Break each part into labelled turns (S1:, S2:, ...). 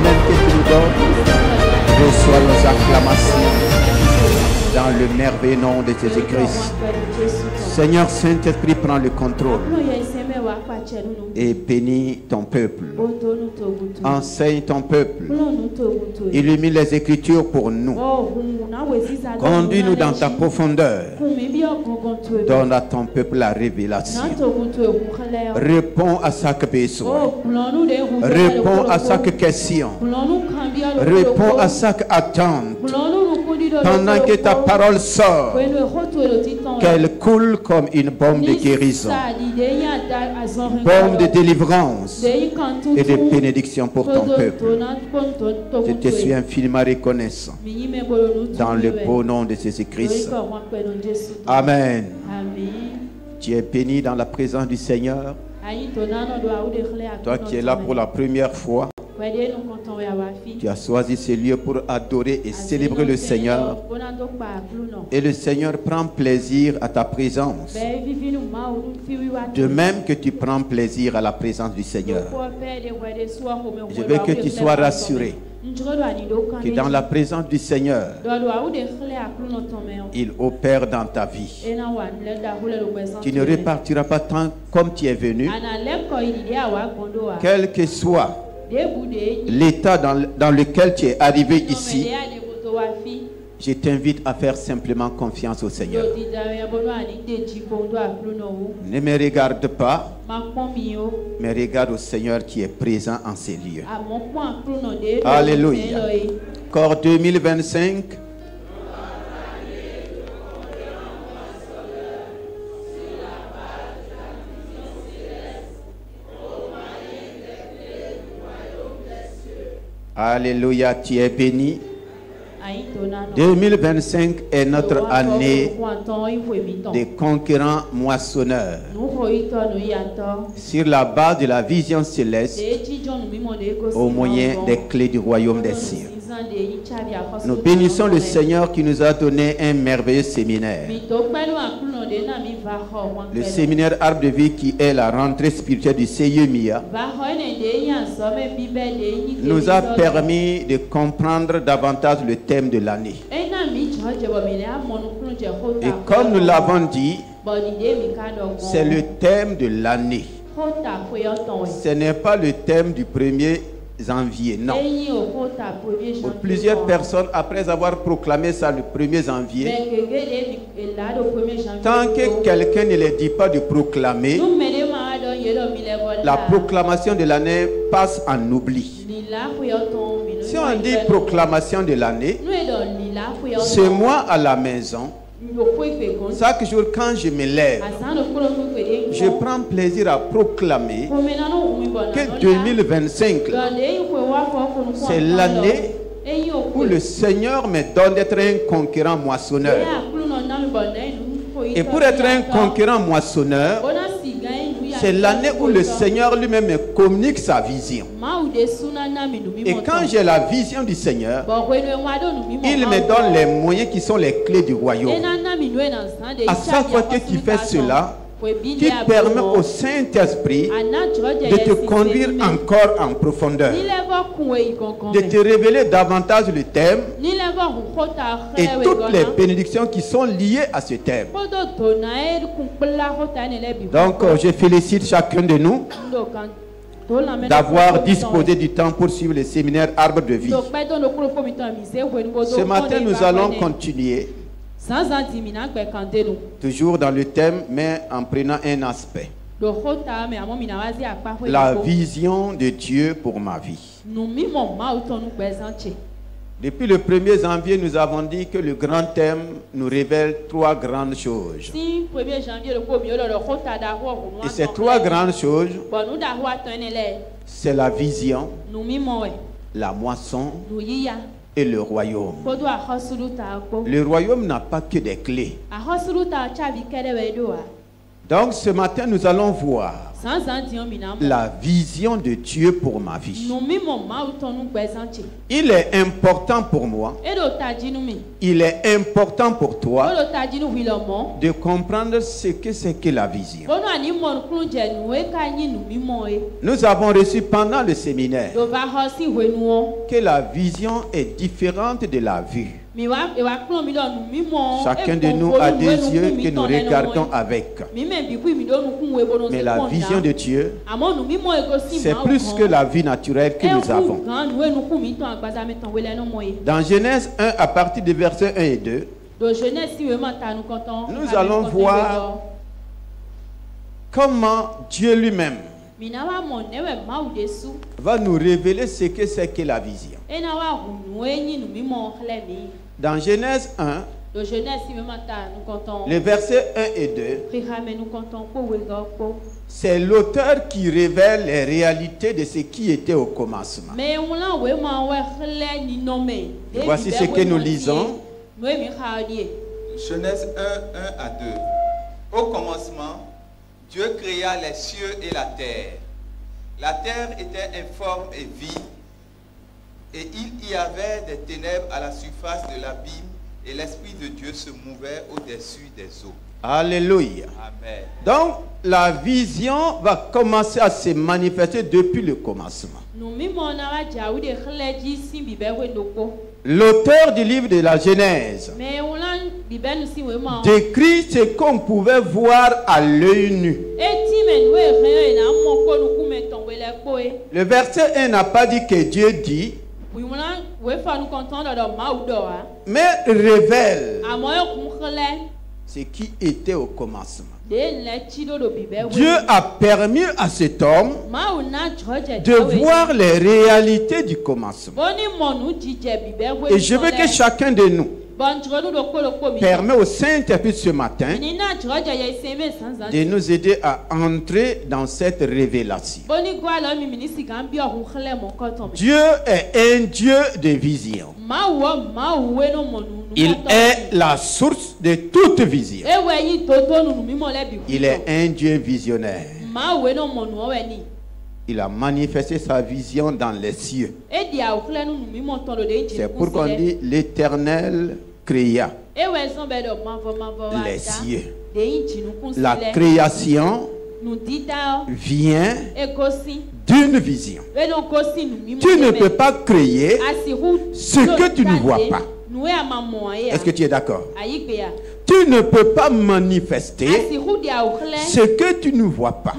S1: semaine que tu nous donnes, reçois nos acclamations dans le merveilleux nom de Jésus-Christ. Seigneur Saint-Esprit, prends le contrôle et bénis ton peuple. Enseigne ton peuple. Illumine les Écritures pour nous. Conduis-nous dans ta profondeur. Donne à ton peuple la révélation. Réponds à chaque besoin. Réponds à chaque question. Réponds à chaque attente. Pendant que ta parole sort, qu'elle coule comme une bombe de guérison, bombe de délivrance et de bénédiction pour ton peuple. Je te suis infiniment reconnaissant dans le beau nom de Jésus-Christ. Amen. Tu es béni dans la présence du Seigneur. Toi qui es là pour la première fois, tu as choisi ce lieu pour adorer et célébrer le Seigneur. Et le Seigneur prend plaisir à ta présence. De même que tu prends plaisir à la présence du Seigneur. Je veux que tu sois rassuré que dans la présence du Seigneur, il opère dans ta vie. Tu ne repartiras pas tant comme tu es venu, quel que soit l'état dans lequel tu es arrivé ici. Je t'invite à faire simplement confiance au Seigneur. Ne me regarde pas, mais regarde au Seigneur qui est présent en ces lieux. Alléluia. Encore 2025. Alléluia, tu es béni. 2025 est notre année des conquérants moissonneurs. Sur la base de la vision céleste, au moyen des clés du royaume des cieux. Nous bénissons le Seigneur qui nous a donné un merveilleux séminaire. Le séminaire Arbre de Vie qui est la rentrée spirituelle du CIEMIA nous a permis de comprendre davantage le thème de l'année. Et comme nous l'avons dit, c'est le thème de l'année. Ce n'est pas le thème du 1er janvier, non. Pour plusieurs personnes, après avoir proclamé ça le 1er janvier, tant que quelqu'un ne les dit pas de proclamer, la proclamation de l'année passe en oubli. Si on dit proclamation de l'année, c'est moi à la maison. Chaque jour quand je me lève, je prends plaisir à proclamer que 2025, c'est l'année où le Seigneur me donne d'être un conquérant moissonneur. Et pour être un conquérant moissonneur, c'est l'année où le Seigneur lui-même me communique sa vision. Et quand j'ai la vision du Seigneur, il me donne les moyens qui sont les clés du royaume. À chaque fois que tu fais cela, qui permet au Saint-Esprit de te conduire encore en profondeur, de te révéler davantage le thème et toutes les bénédictions qui sont liées à ce thème. Donc, je félicite chacun de nous d'avoir disposé du temps pour suivre le séminaire Arbre de Vie. Ce matin, nous allons continuer. Toujours dans le thème, mais en prenant un aspect. La vision de Dieu pour ma vie. Depuis le 1er janvier, nous avons dit que le grand thème nous révèle trois grandes choses. Et ces trois grandes choses, c'est la vision, la moisson et le royaume. Le royaume n'a pas que des clés. Donc ce matin, nous allons voir la vision de Dieu pour ma vie. Il est important pour moi, il est important pour toi de comprendre ce que c'est que la vision. Nous avons reçu pendant le séminaire que la vision est différente de la vue. Chacun de nous a des yeux que nous regardons avec. Mais la vision de Dieu, c'est plus que la vie naturelle que nous avons. Dans Genèse 1, à partir des versets 1 et 2, nous allons voir comment Dieu lui-même va nous révéler ce que c'est que la vision. Dans Genèse 1, les versets 1 et 2, c'est l'auteur qui révèle les réalités de ce qui était au commencement. Voici ce que nous lisons.
S2: Genèse 1, 1 à 2. Au commencement, Dieu créa les cieux et la terre. La terre était informe et vide, et il y avait des ténèbres à la surface de l'abîme, et l'Esprit de Dieu se mouvait au-dessus des eaux.
S1: Alléluia.
S2: Amen.
S1: Donc, la vision va commencer à se manifester depuis le commencement. L'auteur du livre de la Genèse décrit ce qu'on pouvait voir à l'œil nu. Le verset 1 n'a pas dit que Dieu dit, mais révèle ce qui était au commencement. Dieu a permis à cet homme de voir les réalités du commencement. Et je veux que chacun de nous permet au Saint-Esprit ce matin de nous aider à entrer dans cette révélation. Dieu est un Dieu de vision. Il est la source de toute vision. Il est un Dieu visionnaire. Il a manifesté sa vision dans les cieux. C'est pourquoi on dit l'Éternel créa les cieux. La création vient d'une vision. Tu ne peux pas créer ce que tu ne vois pas. Est-ce que tu es d'accord? Tu ne peux pas manifester ce que tu ne vois pas.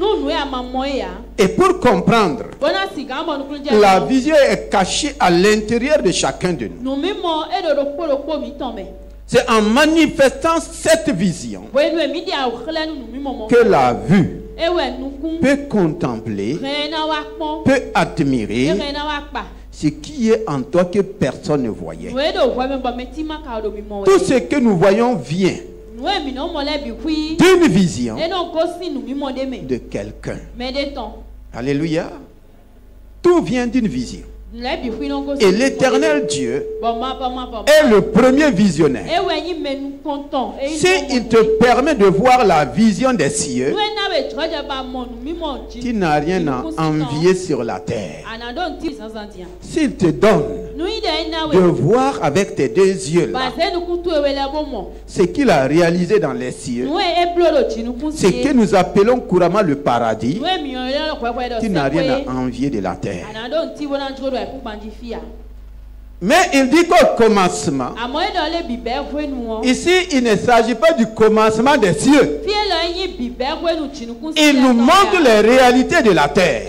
S1: Et pour comprendre, la vision est cachée à l'intérieur de chacun de nous. C'est en manifestant cette vision que la vue peut contempler, peut admirer ce qui est en toi que personne ne voyait. Tout ce que nous voyons vient d'une vision de quelqu'un. Alléluia. Tout vient d'une vision. Et l'Éternel Dieu est le premier visionnaire. S'il te permet de voir la vision des cieux, tu n'as rien à envier sur la terre. S'il te donne de voir avec tes deux yeux là, ce qu'il a réalisé dans les cieux, ce que nous appelons couramment le paradis, tu n'as rien à envier de la terre. Mais il dit qu'au commencement, ici il ne s'agit pas du commencement des cieux. Il nous montre les réalités de la terre.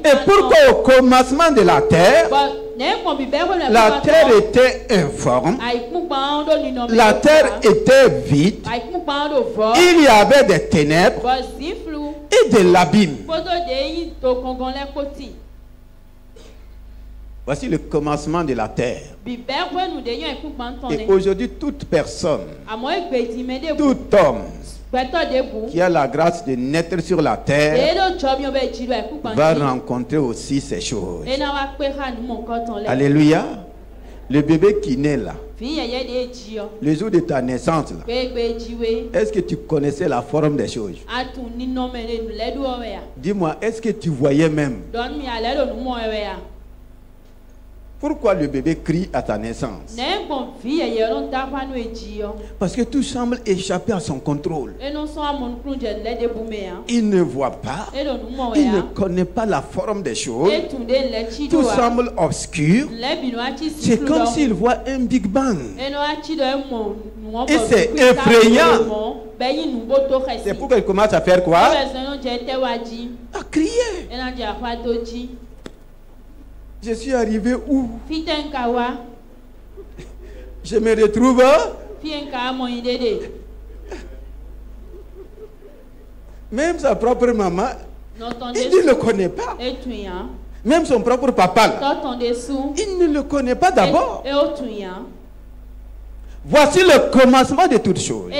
S1: Et pourquoi au commencement de la terre était informe, la terre était vide, il y avait des ténèbres et de l'abîme. Voici le commencement de la terre. Et aujourd'hui, toute personne, tout homme qui a la grâce de naître sur la terre va rencontrer aussi ces choses. Alléluia. Le bébé qui naît là, Le jour de ta naissance, là, est-ce que tu connaissais la forme des choses? Dis-moi, est-ce que tu voyais même? Pourquoi le bébé crie à ta naissance? Parce que tout semble échapper à son contrôle. Il ne voit pas, il ne connaît pas la forme des choses. Tout semble obscur. C'est comme s'il voit un Big Bang. Et c'est effrayant. C'est pourquoi il commence à faire quoi? À crier. Je suis arrivé où? Je me retrouve. Même sa propre maman, il ne le connaît pas. Même son propre papa, là, il ne le connaît pas d'abord. Voici le commencement de toutes choses.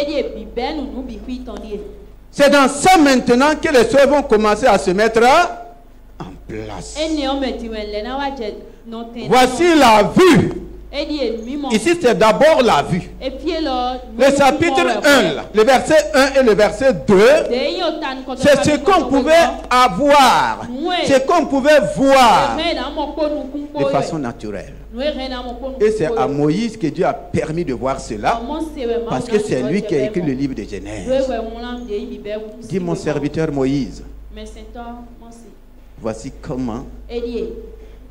S1: C'est dans ça maintenant que les choses vont commencer à se mettre en place. Voici la vue. Ici, c'est d'abord la vue. Le chapitre 1, là, le verset 1 et le verset 2, c'est ce qu'on pouvait avoir, ce qu'on pouvait voir de façon naturelle. Et c'est à Moïse que Dieu a permis de voir cela, parce que c'est lui qui a écrit le livre de Genèse. Dis mon serviteur Moïse, voici comment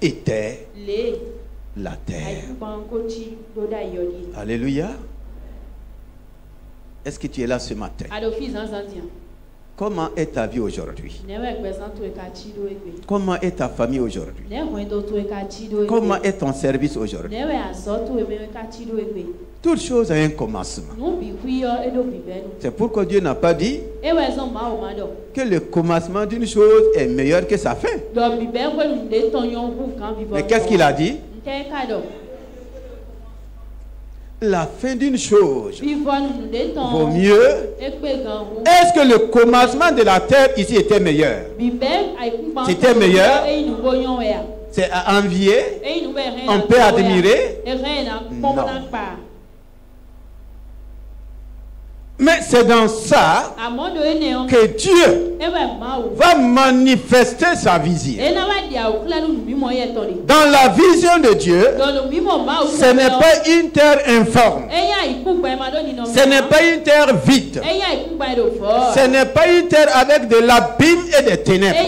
S1: était la terre. Alléluia. Est-ce que tu es là ce matin? Comment est ta vie aujourd'hui? Comment est ta famille aujourd'hui? Comment est ton service aujourd'hui? Toute chose a un commencement. C'est pourquoi Dieu n'a pas dit que le commencement d'une chose est meilleur que sa fin. Mais qu'est-ce qu'il a dit? La fin d'une chose vaut mieux. Est-ce que le commencement de la terre ici était meilleur? C'était meilleur? C'est à envier? On peut admirer? Non. Mais c'est dans ça que Dieu va manifester sa vision. Dans la vision de Dieu, ce n'est pas une terre informe. Ce n'est pas une terre vide. Ce n'est pas une terre avec de l'abîme et des ténèbres.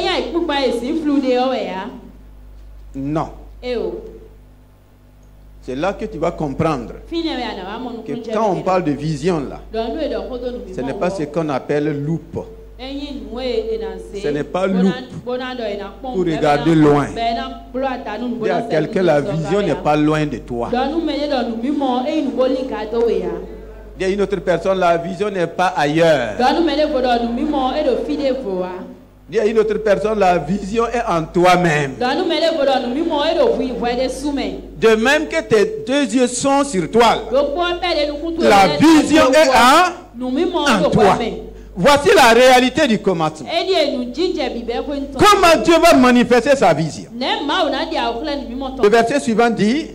S1: Non. C'est là que tu vas comprendre que quand on parle de vision là, ce n'est pas ce qu'on appelle loupe. Ce n'est pas loupe pour regarder loin. Dis à quelqu'un, la vision n'est pas loin de toi. Dis à une autre personne, la vision n'est pas ailleurs. Dis à une autre personne, la vision est en toi-même. De même que tes deux yeux sont sur toi, la vision est en toi. Voici la réalité du commencement. Comment Dieu va manifester sa vision? Le verset suivant dit: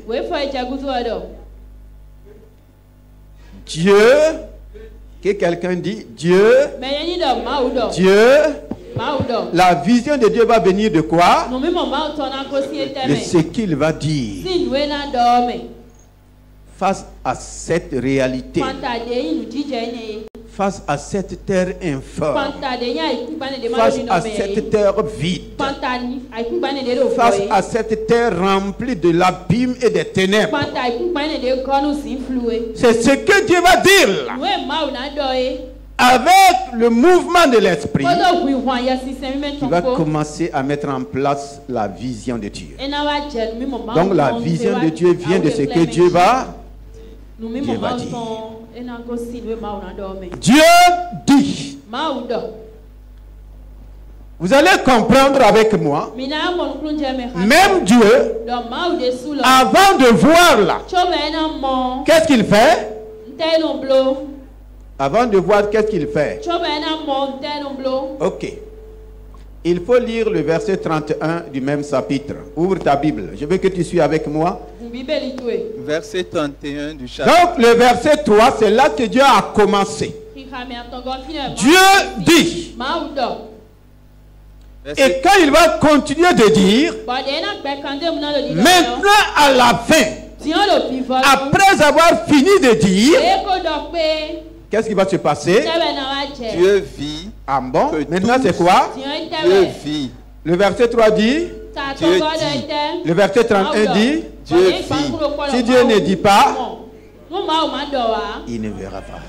S1: Dieu, que quelqu'un dit Dieu, la vision de Dieu va venir de quoi? De ce qu'il va dire. Face à cette réalité, face à cette terre informe, face à cette terre vide, face à cette terre remplie de l'abîme et des ténèbres, c'est ce que Dieu va dire là. Avec le mouvement de l'esprit, tu vas commencer à mettre en place la vision de Dieu. Donc la vision de Dieu vient de ce que Dieu va dire. Dieu dit. Vous allez comprendre avec moi, même Dieu, avant de voir là, qu'est-ce qu'il fait? Avant de voir, qu'est-ce qu'il fait? Ok. Il faut lire le verset 31 du même chapitre. Ouvre ta Bible. Je veux que tu suives avec moi.
S2: Verset 31 du chapitre.
S1: Donc le verset 3, c'est là que Dieu a commencé. Dieu dit. Et quand il va continuer de dire, maintenant à la fin, après avoir fini de dire, qu'est-ce qui va se passer?
S2: Dieu vit.
S1: Ah bon? Maintenant c'est quoi?
S2: Dieu vit.
S1: Le verset 3 dit,
S2: Dieu dit.
S1: le verset 31 dit,
S2: Dieu vit.
S1: Si Dieu ne dit pas, il ne verra pas.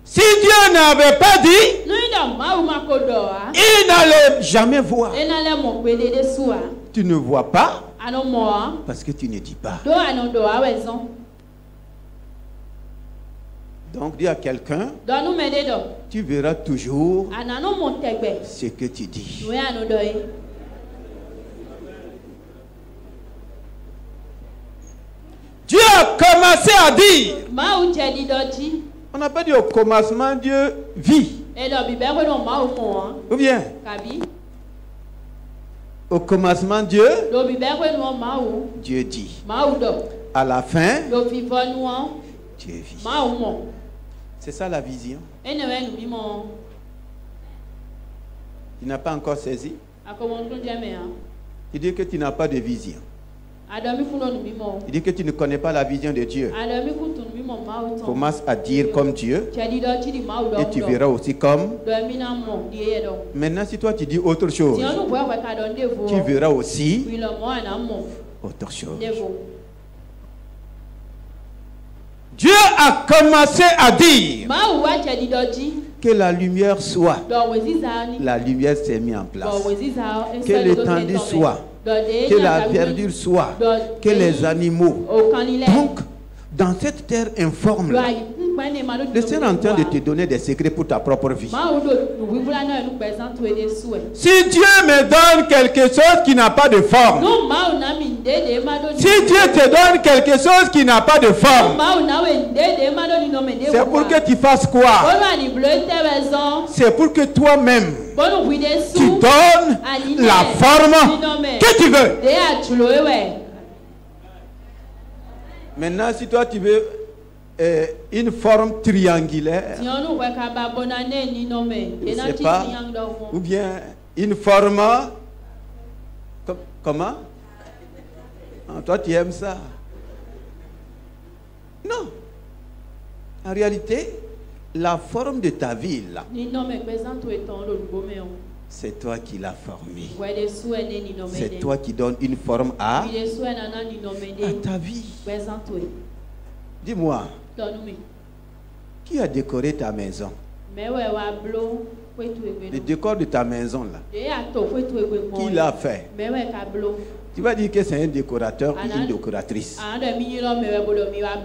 S1: Si Dieu n'avait pas dit, il n'allait jamais voir. Tu ne vois pas parce que tu ne dis pas. Donc dis à quelqu'un, tu verras toujours ce que tu dis. Dieu a commencé à dire. On n'a pas dit au commencement Dieu vit. Ou bien au commencement Dieu dit. À la fin Dieu vit. C'est ça la vision. Tu n'as pas encore saisi? Il dit que tu n'as pas de vision. Il dit que tu ne connais pas la vision de Dieu. Commence à dire comme Dieu et tu verras aussi comme. Maintenant, si toi tu dis autre chose, tu verras aussi autre chose. Dieu a commencé à dire que la lumière soit. La lumière s'est mise en place. Que l'étendue soit. Que la verdure soit. Que les animaux. Donc, dans cette terre informe, le Seigneur est en train de te donner des secrets pour ta propre vie. Si Dieu me donne quelque chose qui n'a pas de forme, si Dieu te donne quelque chose qui n'a pas de forme, c'est pour que tu fasses quoi? C'est pour que toi-même, tu donnes la forme que tu veux. Maintenant, si toi tu veux une forme triangulaire, je ne sais pas, ou bien une forme, comment? Ah, toi tu aimes ça? Non. En réalité, la forme de ta vie là, c'est toi qui l'as formée. C'est toi qui donnes une forme à ta vie. Dis-moi, qui a décoré ta maison? Le décor de ta maison là, qui l'a fait? Tu vas dire que c'est un décorateur ou une décoratrice.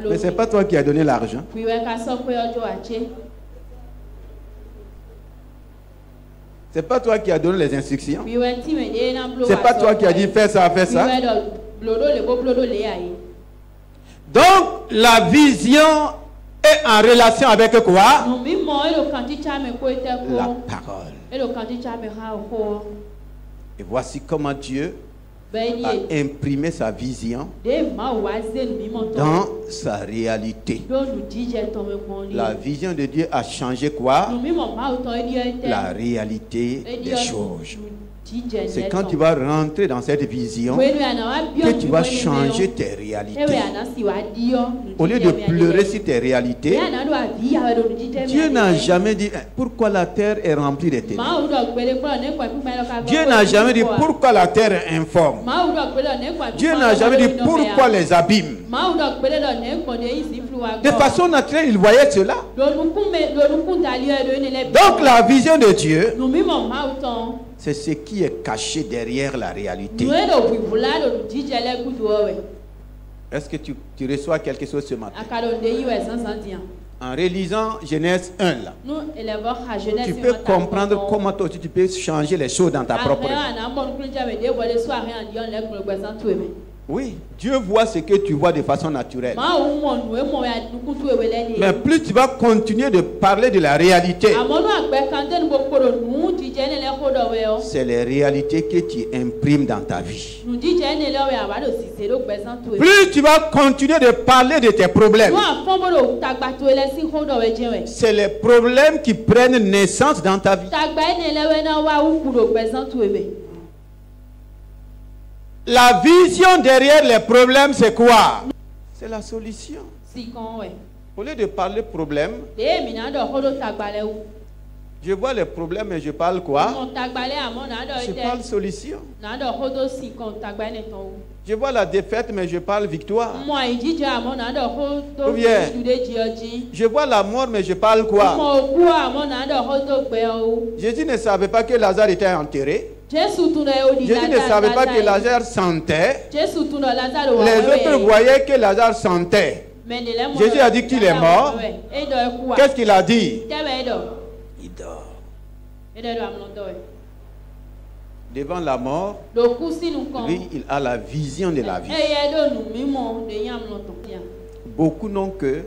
S1: Mais ce n'est pas toi qui as donné l'argent. C'est pas toi qui as donné les instructions. C'est pas toi qui as dit fais ça, fais ça. Donc la vision est en relation avec quoi? La parole. Et voici comment Dieu a imprimé sa vision dans sa réalité. La vision de Dieu a changé quoi? La réalité des choses. C'est quand tu vas rentrer dans cette vision que tu vas changer tes réalités. Au lieu de pleurer sur tes réalités, Dieu n'a jamais dit pourquoi la terre est remplie de ténèbres. Dieu n'a jamais dit pourquoi la terre est informe. Dieu n'a jamais dit pourquoi les abîmes. De façon naturelle, il voyait cela. Donc la vision de Dieu, c'est ce qui est caché derrière la réalité. Est-ce que tu reçois quelque chose ce matin? En relisant Genèse 1, là, tu peux comprendre comment toi tu peux changer les choses dans ta propre vie. Oui, Dieu voit ce que tu vois de façon naturelle. Mais plus tu vas continuer de parler de la réalité, c'est les réalités que tu imprimes dans ta vie. Plus tu vas continuer de parler de tes problèmes, c'est les problèmes qui prennent naissance dans ta vie. La vision derrière les problèmes, c'est quoi? C'est la solution. Au lieu de parler problème, je vois les problèmes et je parle quoi? Je parle solution. Je vois la défaite mais je parle victoire. Ou bien, je vois la mort mais je parle quoi? Jésus ne savait pas que Lazare était enterré. Jésus ne savait pas que Lazare sentait. Les autres voyaient que Lazare sentait. Jésus a dit qu'il est mort. Qu'est-ce qu'il a dit? Il dort. Devant la mort, lui, il a la vision de la vie. Beaucoup n'ont que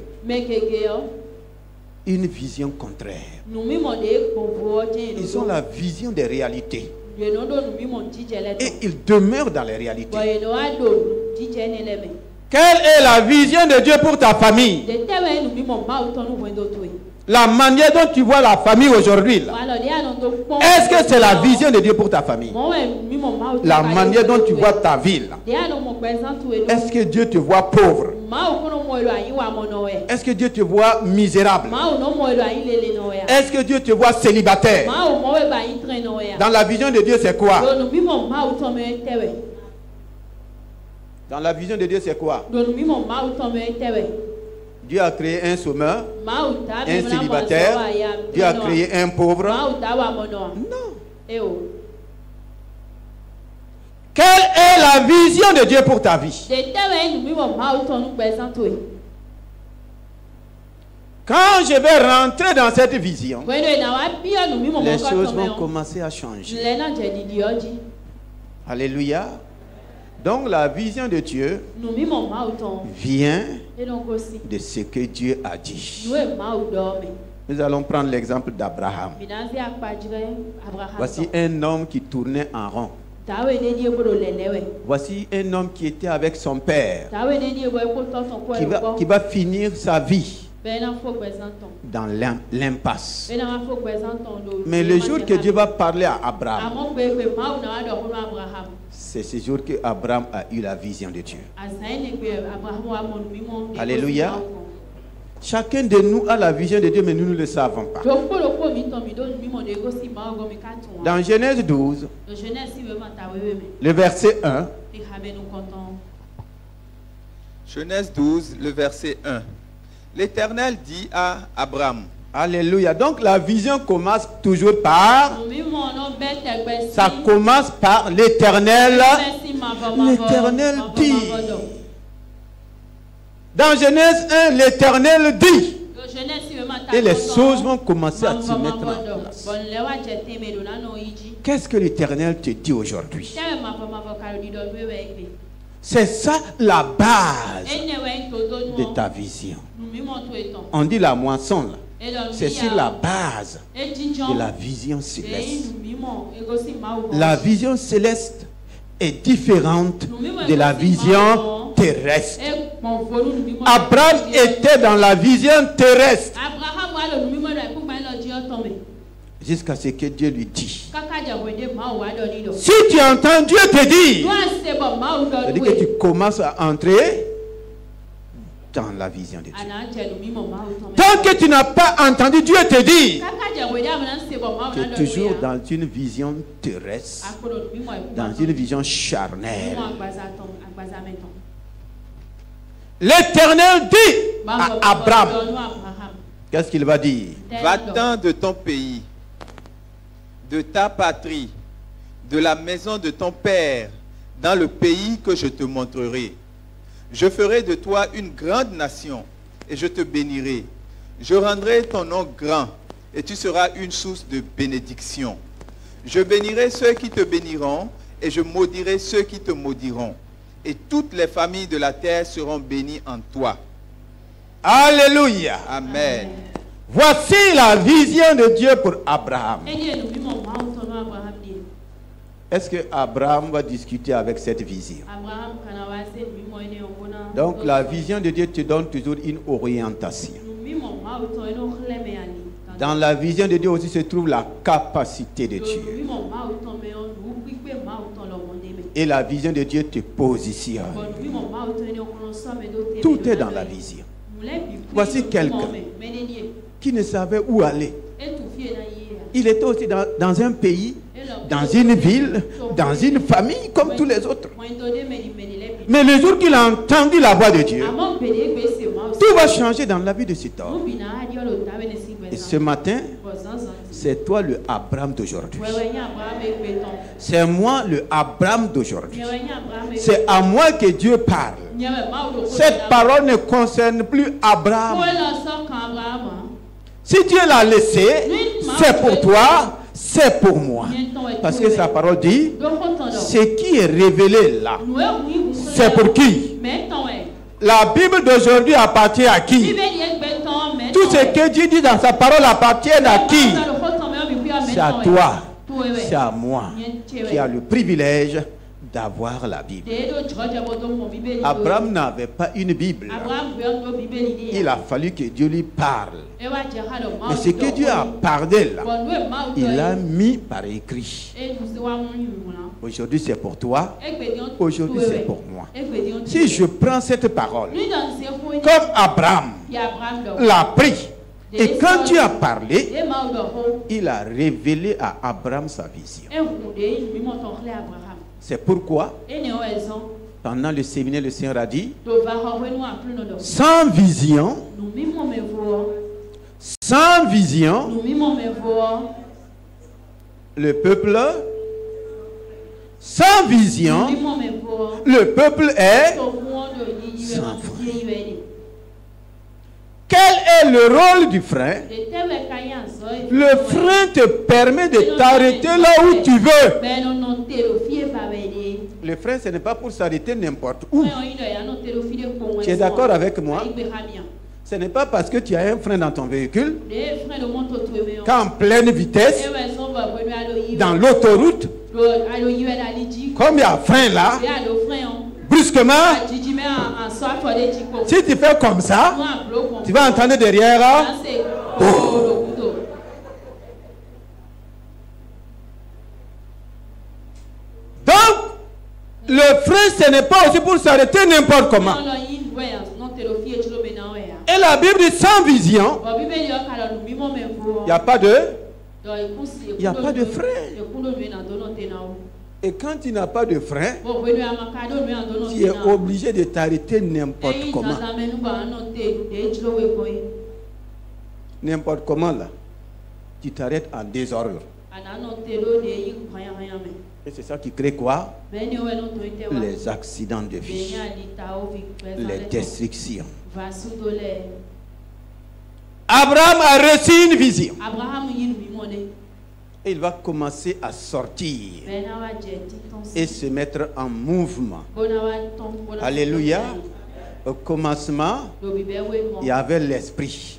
S1: une vision contraire. Ils ont la vision des réalités. Et ils demeurent dans les réalités. Quelle est la vision de Dieu pour ta famille? La manière dont tu vois la famille aujourd'hui, est-ce que c'est la vision de Dieu pour ta famille? La manière dont tu vois ta ville, est-ce que Dieu te voit pauvre? Est-ce que Dieu te voit misérable? Est-ce que Dieu te voit célibataire? Dans la vision de Dieu, c'est quoi? Dans la vision de Dieu, c'est quoi? Dieu a créé un sommeur, un célibataire. Dieu a créé un pauvre. Non. Quelle est la vision de Dieu pour ta vie? Quand je vais rentrer dans cette vision, les choses vont commencer à changer. Alléluia. Donc la vision de Dieu vient de ce que Dieu a dit. Nous allons prendre l'exemple d'Abraham. Voici un homme qui tournait en rond. Voici un homme qui était avec son père, qui va finir sa vie dans l'impasse. Mais le jour que Dieu va parler à Abraham, c'est ce jour que Abraham a eu la vision de Dieu. Alléluia. Chacun de nous a la vision de Dieu, mais nous ne le savons pas. Dans Genèse 12, le verset 1.
S2: Genèse 12, le verset 1. L'Éternel dit à Abraham.
S1: Alléluia. Donc la vision commence toujours par... Ça commence par l'Éternel. L'Éternel dit. Dans Genèse 1, l'Éternel dit. Et les choses vont commencer à se mettre en place. Qu'est-ce que l'Éternel te dit aujourd'hui? C'est ça la base de ta vision. On dit la moisson là. C'est sur la base de la vision céleste. La vision céleste est différente de la vision terrestre. Abraham était dans la vision terrestre jusqu'à ce que Dieu lui dit. Si tu entends Dieu te dire, c'est-à-dire que tu commences à entrer dans la vision de Dieu. Tant que tu n'as pas entendu Dieu te dire, tu es toujours dans une vision terrestre, dans une vision charnelle. L'Éternel dit à Abraham, qu'est-ce qu'il va dire?
S2: Va-t'en de ton pays, de ta patrie, de la maison de ton père, dans le pays que je te montrerai. Je ferai de toi une grande nation et je te bénirai. Je rendrai ton nom grand et tu seras une source de bénédiction. Je bénirai ceux qui te béniront et je maudirai ceux qui te maudiront. et toutes les familles de la terre seront bénies en toi.
S1: Alléluia.
S2: Amen.
S1: Voici la vision de Dieu pour Abraham. Est-ce que Abraham va discuter avec cette vision? Donc la vision de Dieu te donne toujours une orientation. Dans la vision de Dieu aussi se trouve la capacité de Dieu. Et la vision de Dieu te positionne. Tout est dans la vision. Voici quelqu'un qui ne savait où aller. Il était aussi dans un pays, dans une ville, dans une famille comme tous les autres. Mais le jour qu'il a entendu la voix de Dieu, tout va changer dans la vie de cet homme. Et ce matin, c'est toi le Abraham d'aujourd'hui. C'est moi le Abraham d'aujourd'hui. C'est à moi que Dieu parle. Cette parole ne concerne plus Abraham. Si Dieu l'a laissé, c'est pour toi, c'est pour moi. Parce que sa parole dit, ce qui est révélé là, c'est pour qui? La Bible d'aujourd'hui appartient à qui? Tout ce que Dieu dit dans sa parole appartient à qui? C'est à toi, c'est à moi qui a le privilège d'avoir la Bible. Abraham n'avait pas une Bible. Il a fallu que Dieu lui parle. Mais ce que Dieu a parlé là, il l'a mis par écrit. Aujourd'hui c'est pour toi, aujourd'hui c'est pour moi. Si je prends cette parole, comme Abraham l'a pris, et quand Dieu a parlé, il a révélé à Abraham sa vision. C'est pourquoi, pendant le séminaire, le Seigneur a dit, sans vision, le peuple, sans vision, le peuple est sans foi. Quel est le rôle du frein? Le frein te permet de t'arrêter là où tu veux. Le frein, ce n'est pas pour s'arrêter n'importe où. Tu es d'accord avec moi? Ce n'est pas parce que tu as un frein dans ton véhicule qu'en pleine vitesse, dans l'autoroute, comme il y a un frein là, brusquement, si tu fais comme ça, tu vas entendre derrière. Oh. Donc, le frein, ce n'est pas aussi pour s'arrêter n'importe comment. Et la Bible dit sans vision, il n'y a pas de frein. Et quand tu n'as pas de frein, tu es obligé de t'arrêter n'importe comment. N'importe comment là. Tu t'arrêtes en désordre. Et c'est ça qui crée quoi? Les accidents de vie. Les destructions. Abraham a reçu une vision. Et il va commencer à sortir et se mettre en mouvement. Alléluia. Au commencement, il y avait l'esprit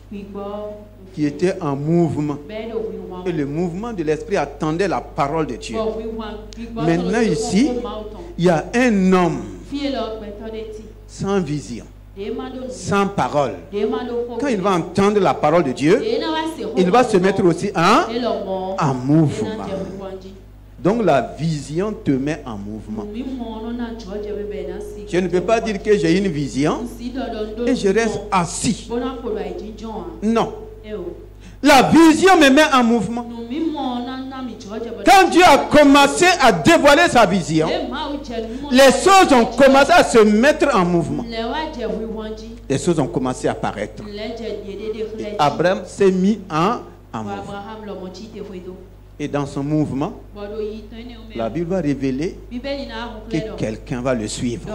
S1: qui était en mouvement. Et le mouvement de l'esprit attendait la parole de Dieu. Maintenant ici, il y a un homme sans vision, sans parole. Quand il va entendre la parole de Dieu, il va se mettre aussi en mouvement. Donc la vision te met en mouvement. Je ne peux pas dire que j'ai une vision et je reste assis. Non. La vision me met en mouvement. Quand Dieu a commencé à dévoiler sa vision, les choses ont commencé à se mettre en mouvement. Les choses ont commencé à apparaître. Et Abraham s'est mis en mouvement. Et dans son mouvement, la Bible va révéler que quelqu'un va le suivre.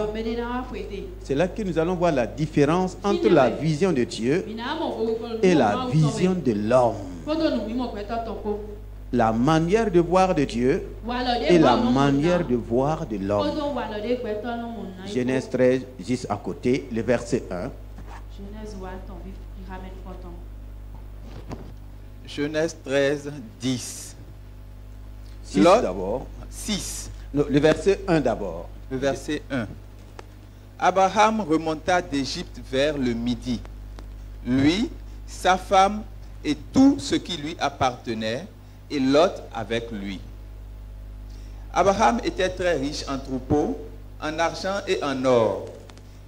S1: C'est là que nous allons voir la différence entre la vision de Dieu et la vision de l'homme. la manière de voir de Dieu et la manière de voir de l'homme. Genèse 13, juste à côté, le verset 1.
S2: Genèse 13, 10.
S1: 6 d'abord.
S2: 6.
S1: Non, le verset 1 d'abord.
S2: Le verset 1. Abraham remonta d'Égypte vers le midi. Lui, sa femme et tout ce qui lui appartenait, et Lot avec lui. Abraham était très riche en troupeaux, en argent et en or.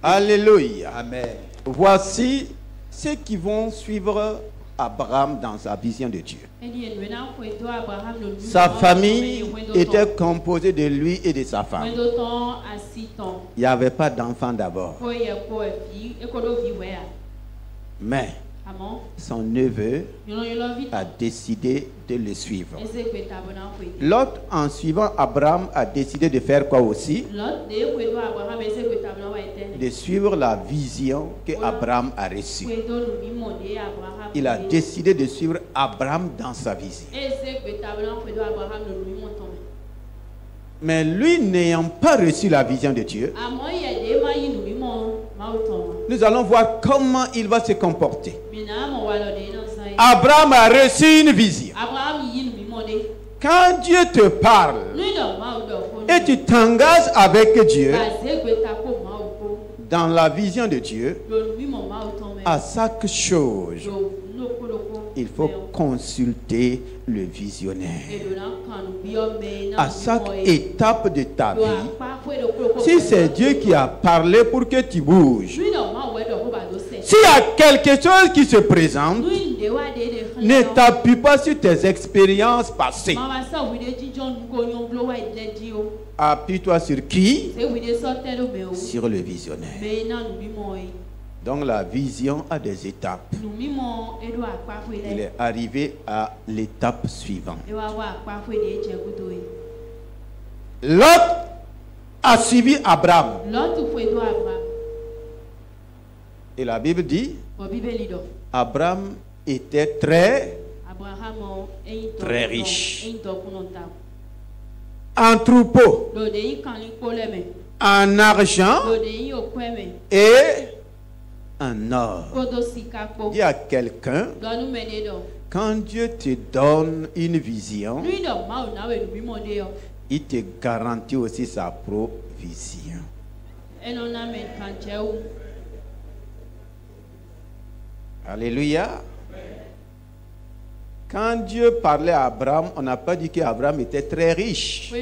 S1: Alléluia.
S2: Amen.
S1: Voici ceux qui vont suivre Abraham dans sa vision de Dieu. Sa famille était composée de lui et de sa femme. Il n'y avait pas d'enfant d'abord. Mais son neveu a décidé de le suivre. Lot, en suivant Abraham, a décidé de faire quoi aussi? De suivre la vision que Abraham a reçue. Il a décidé de suivre Abraham dans sa vision. Mais lui, n'ayant pas reçu la vision de Dieu, nous allons voir comment il va se comporter. Abraham a reçu une vision. Quand Dieu te parle et tu t'engages avec Dieu dans la vision de Dieu, à chaque chose, il faut consulter le visionnaire. À chaque étape de ta vie, si c'est Dieu qui a parlé pour que tu bouges, s'il y a quelque chose qui se présente, ne t'appuie pas sur tes expériences passées. Appuie-toi sur qui? Sur le visionnaire. Donc la vision a des étapes. Il est arrivé à l'étape suivante. Lot a suivi Abraham. Et la Bible dit, Abraham était très riche. En troupeau, en argent et en or. Dis à quelqu'un, quand Dieu te donne une vision, il te garantit aussi sa provision. Alléluia. Quand Dieu parlait à Abraham, on n'a pas dit qu'Abraham était très riche.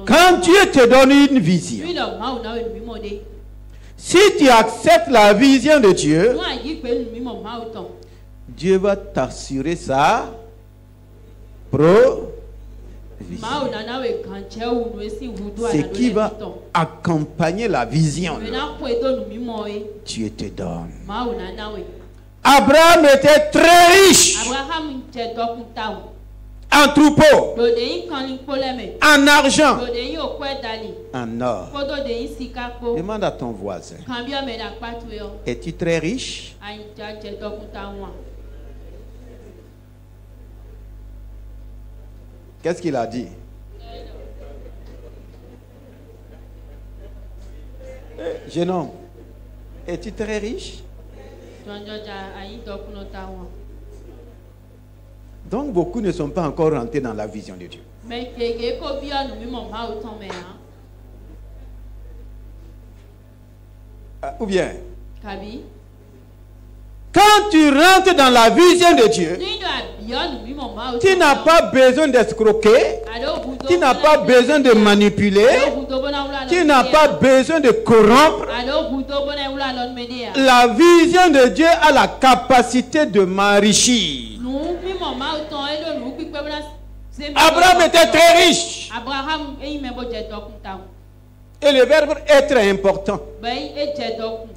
S1: Quand Dieu te donne une vision, si tu acceptes la vision de Dieu, Dieu va t'assurer sa provision. Ce qui va accompagner la vision, Dieu te donne. Abraham était très riche en troupeau, en argent, en or. Demande à ton voisin, es-tu très riche? Qu'est-ce qu'il a dit? Jeune homme, es-tu très riche? Donc beaucoup ne sont pas encore rentrés dans la vision de Dieu. Ou bien, quand tu rentres dans la vision de Dieu, tu n'as pas besoin d'escroquer, tu n'as pas besoin de manipuler, tu n'as pas besoin de corrompre. La vision de Dieu a la capacité de m'enrichir. Abraham était très riche. Et le verbe être est important.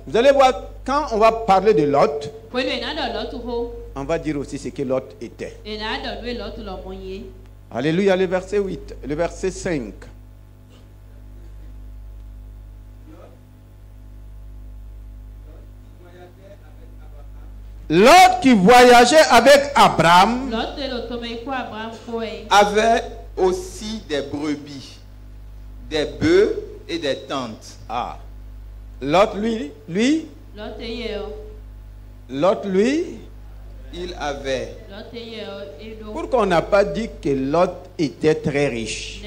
S1: Vous allez voir, quand on va parler de Lot, on va dire aussi ce que Lot était. Alléluia, le verset 8, le verset 5. Lot qui voyageait avec Abraham
S2: avait aussi des brebis, des bœufs et des tentes.
S1: Ah. Lot, lui,
S2: il avait.
S1: Pourquoi on n'a pas dit que Lot était très riche?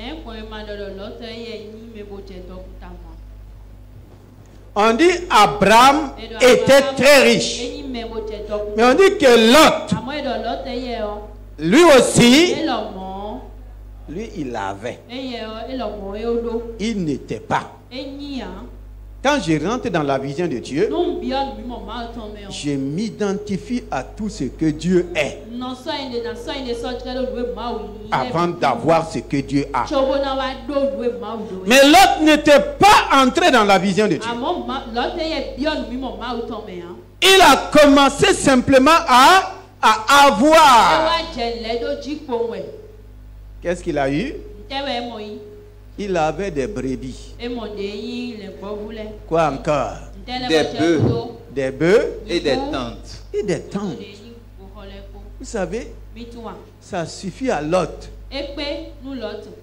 S1: On dit Abraham était très riche. Mais on dit que Lot, lui aussi, lui il avait. Il n'était pas. Quand je rentre dans la vision de Dieu, je m'identifie à tout ce que Dieu est avant d'avoir ce que Dieu a. Mais Lot n'était pas entré dans la vision de Dieu. Il a commencé simplement à avoir. Qu'est-ce qu'il a eu? Il avait des brebis. Quoi encore? Des bœufs
S2: Et des tentes.
S1: et des tentes. Vous savez, ça suffit à Lot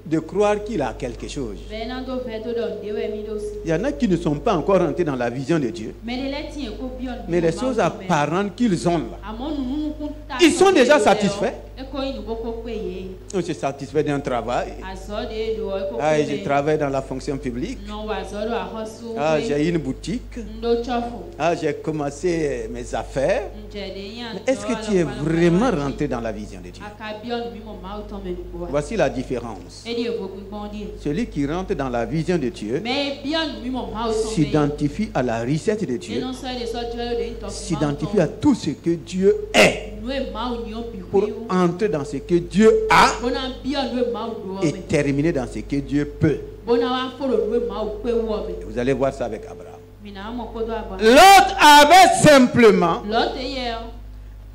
S1: de croire qu'il a quelque chose. Il y en a qui ne sont pas encore rentrés dans la vision de Dieu. Mais les choses apparentes qu'ils ont là, ils sont déjà satisfaits. On se satisfait d'un travail. Ah, je travaille dans la fonction publique. Ah, j'ai une boutique. Ah, j'ai commencé mes affaires. Mais est-ce que tu es vraiment rentré dans la vision de Dieu? Voici la différence. Celui qui rentre dans la vision de Dieu s'identifie à la recette de Dieu, s'identifie à tout ce que Dieu est pour entrer dans ce que Dieu a et terminer dans ce que Dieu peut. Vous allez voir ça avec Abraham. Lot avait simplement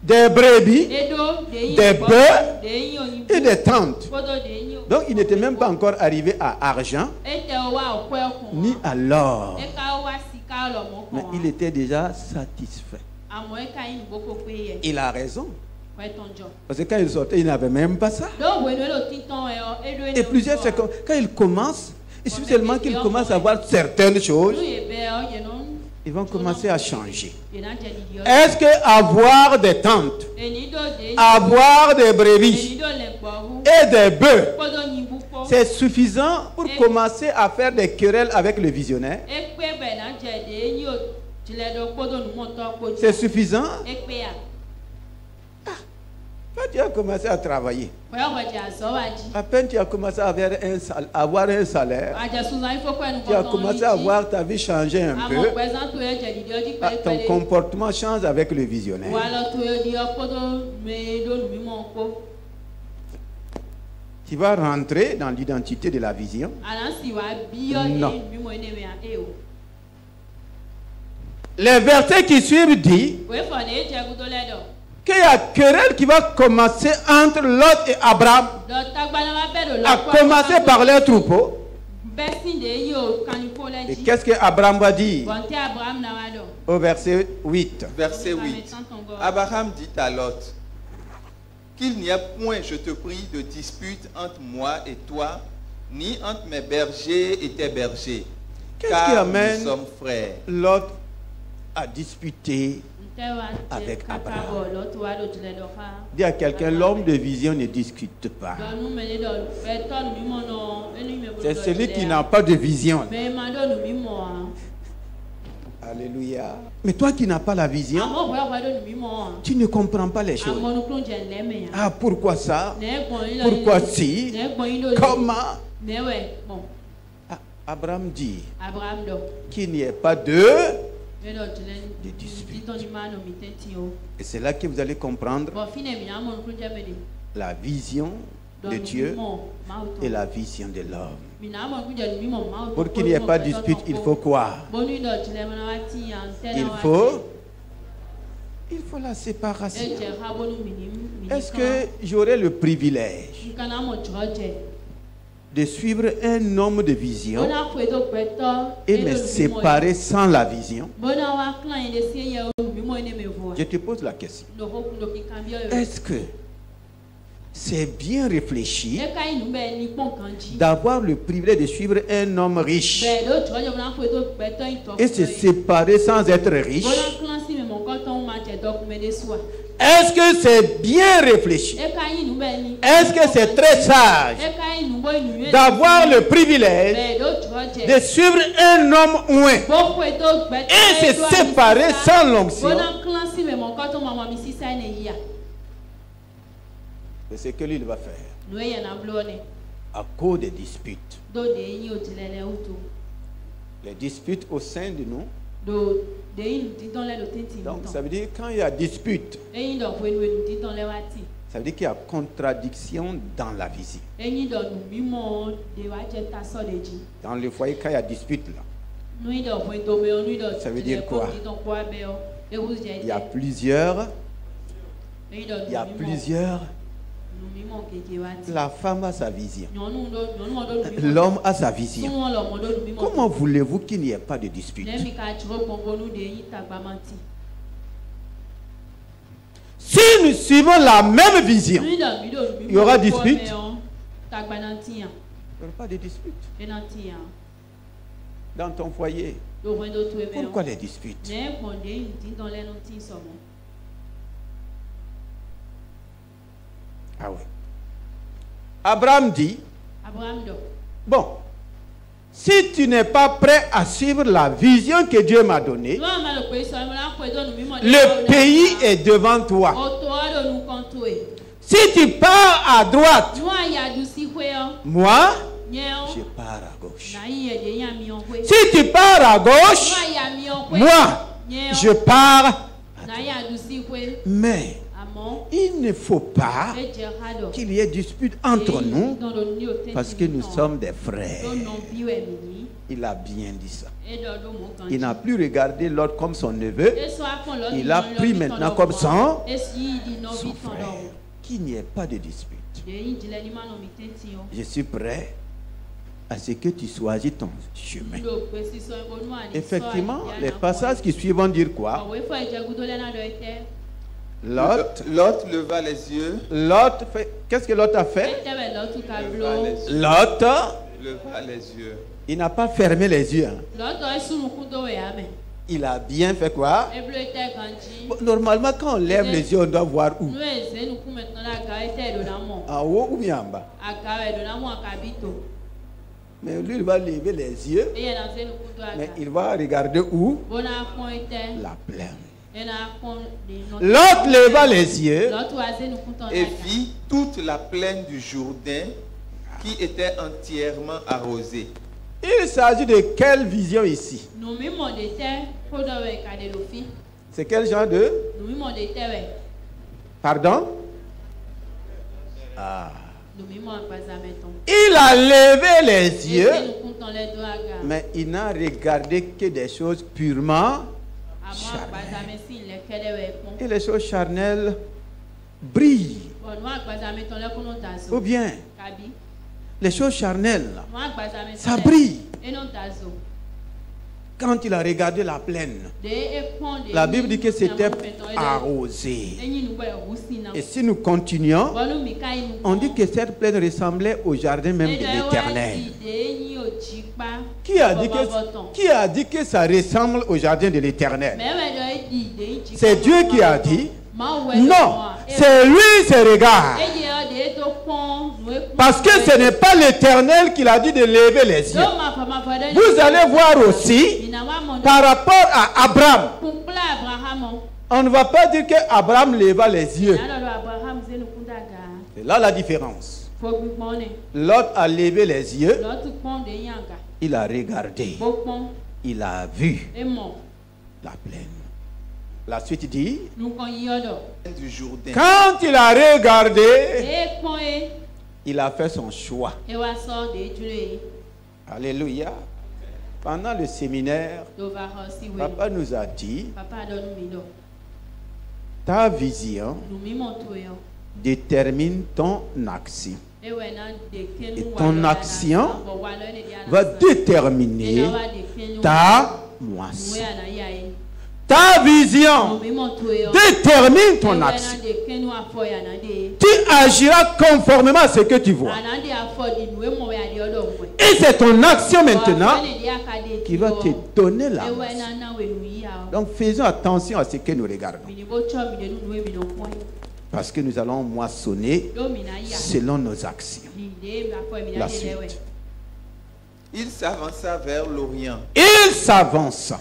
S1: des brebis, des bœufs et des tentes. Donc il n'était même pas encore arrivé à argent ni à l'or. Mais il était déjà satisfait. Il a raison. Parce que quand il sortait, il n'avait même pas ça. Et plusieurs secondes, quand il commence, il suffit seulement qu'il commence à voir certaines choses, ils vont commencer à changer. Est-ce que avoir des tentes, avoir des brebis et des bœufs, c'est suffisant pour commencer à faire des querelles avec le visionnaire? C'est suffisant? Quand tu as commencé à travailler, à peine tu as commencé à avoir un salaire, tu as commencé à voir ta vie changer un peu, ton comportement change avec le visionnaire. Tu vas rentrer dans l'identité de la vision? Non. Les versets qui suivent disent qu'il y a querelle qui va commencer entre Lot et Abraham, à commencer par les troupeaux. Et qu'est-ce que Abraham va dire au verset 8?
S2: Verset 8. Abraham dit à Lot: qu'il n'y ait point, je te prie, de dispute entre moi et toi, ni entre mes bergers et tes bergers.
S1: Qu'est-ce qui amène
S2: nous sommes frères.
S1: Lot à disputer avec Abraham? Dis à quelqu'un, l'homme de vision ne discute pas. C'est celui qui n'a pas de vision. Alléluia. Mais toi qui n'as pas la vision, tu ne comprends pas les choses. Ah, pourquoi ça? Pourquoi si? Comment? Ah, Abraham dit qu'il n'y ait pas de dispute. Et c'est là que vous allez comprendre la vision de Dieu et la vision de l'homme. Pour qu'il n'y ait pas de dispute, il faut quoi? Il faut la séparation. Est-ce que j'aurai le privilège de suivre un homme de vision et me séparer sans la vision? Je te pose la question. Est-ce que c'est bien réfléchi d'avoir le privilège de suivre un homme riche et se séparer sans être riche? Est-ce que c'est bien réfléchi? Est-ce que c'est très sage d'avoir le privilège de suivre un homme ouin et se séparer sans l'onction? C'est ce que lui va faire à cause des disputes. Les disputes au sein de nous. Donc ça veut dire quand il y a dispute, ça veut dire qu'il y a contradiction dans la vision. Dans le foyer, quand il y a dispute là, ça veut dire quoi? Il y a plusieurs. La femme a sa vision. L'homme a sa vision. Comment voulez-vous qu'il n'y ait pas de dispute? Si nous suivons la même vision, il y aura dispute. Il n'y aura pas de dispute. Dans ton foyer, pourquoi les disputes? Ah oui. Abraham dit, bon, si tu n'es pas prêt à suivre la vision que Dieu m'a donnée, le pays est devant toi. Si tu pars à droite, moi, je pars à gauche. Si tu pars à gauche, moi, je pars à droite. Mais il ne faut pas qu'il y ait dispute entre nous parce que nous sommes des frères. Il a bien dit ça. Il n'a plus regardé l'autre comme son neveu. Il a pris maintenant comme son frère. Qu'il n'y ait pas de dispute. Je suis prêt à ce que tu choisis ton chemin. Effectivement, les passages qui suivent vont dire quoi? Lot
S2: leva les yeux.
S1: Lot fait. Qu'est-ce que Lot a fait? Lot
S2: leva les yeux.
S1: Il n'a pas fermé les yeux. Il a bien fait quoi? Bon, normalement, quand on lève les yeux, on doit voir où? En haut ou bien en bas? Mais lui, il va lever les yeux. Mais il va regarder où? La plaine. L'autre leva les yeux
S2: et vit toute la plaine du Jourdain qui était entièrement arrosée.
S1: Il s'agit de quelle vision ici? C'est quel genre de? Pardon? Ah. Il a levé les yeux, mais il n'a regardé que des choses purement charnelles. Et les choses charnelles brillent. Ou bien, les choses charnelles, ça brille. Quand il a regardé la plaine, la Bible dit que c'était arrosé. Et si nous continuons, on dit que cette plaine ressemblait au jardin même de l'Éternel. Qui a dit que ça ressemble au jardin de l'Éternel? C'est Dieu qui a dit. Non, c'est lui ses regards. Parce que ce n'est pas l'Éternel qui l'a dit de lever les yeux. Vous allez voir aussi par rapport à Abraham. On ne va pas dire qu'Abraham leva les yeux. C'est là la différence. Lot a levé les yeux. Il a regardé. Il a vu la plaine. La suite dit,
S2: du Jourdain.
S1: Quand il a regardé, il a fait son choix. Alléluia. Pendant le séminaire, papa nous a dit, ta vision détermine ton action. Et ton action va déterminer ta moisson. Ta vision détermine ton action. Tu agiras conformément à ce que tu vois. Et c'est ton action maintenant qui va te donner la moisson. Donc faisons attention à ce que nous regardons. Parce que nous allons moissonner selon nos actions. La suite.
S2: Il s'avança vers l'Orient.
S1: Il s'avança.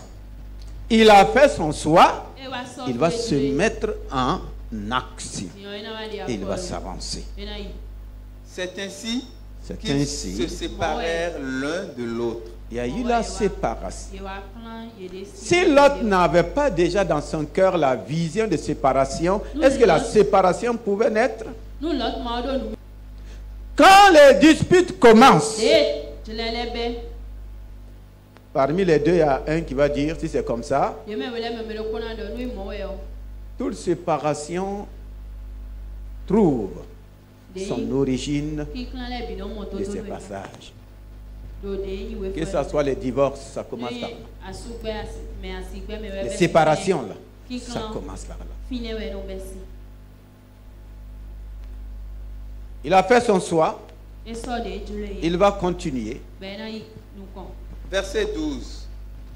S1: Il a fait son choix. Il va se mettre en action. Et il va s'avancer.
S2: C'est ainsi qu'ils se séparèrent l'un de l'autre.
S1: Il y a eu la séparation. Si l'autre n'avait pas déjà dans son cœur la vision de séparation, est-ce que la séparation pouvait naître? Quand les disputes commencent, parmi les deux, il y a un qui va dire, si c'est comme ça, toute séparation trouve son origine de ces passages. Que ce soit les divorces, ça commence par là. Les séparations, là, ça commence par là. Il a fait son choix. Il va continuer.
S2: Verset 12.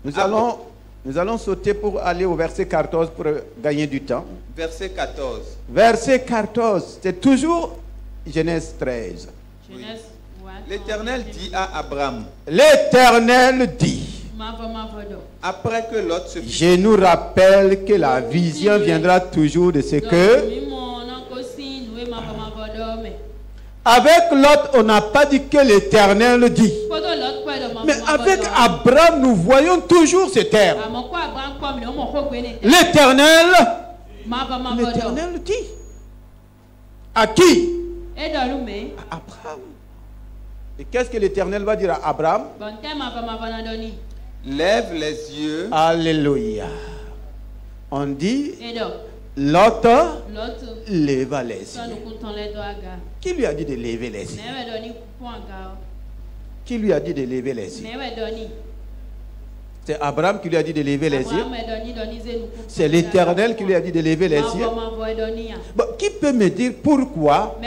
S1: Nous allons sauter pour aller au verset 14 pour gagner du temps.
S2: Verset 14.
S1: Verset 14, c'est toujours Genèse 13.
S2: Oui. L'Éternel dit à Abraham.
S1: L'Éternel dit.
S2: Après que Lot se fut...
S1: Je nous rappelle que la vision viendra toujours de ce que... Avec Lot, on n'a pas dit que l'Éternel dit. Mais avec Abraham, nous voyons toujours ce terme. L'Éternel dit. À qui? À Abraham. Et qu'est-ce que l'Éternel va dire à Abraham?
S2: Lève les yeux.
S1: Alléluia. On dit, Lot leva les yeux. Qui lui a dit de lever les yeux? Qui lui a dit de lever les yeux? C'est Abraham qui lui a dit de lever les yeux. C'est l'Éternel qui lui a dit de lever les yeux. Bon, qui peut me dire pourquoi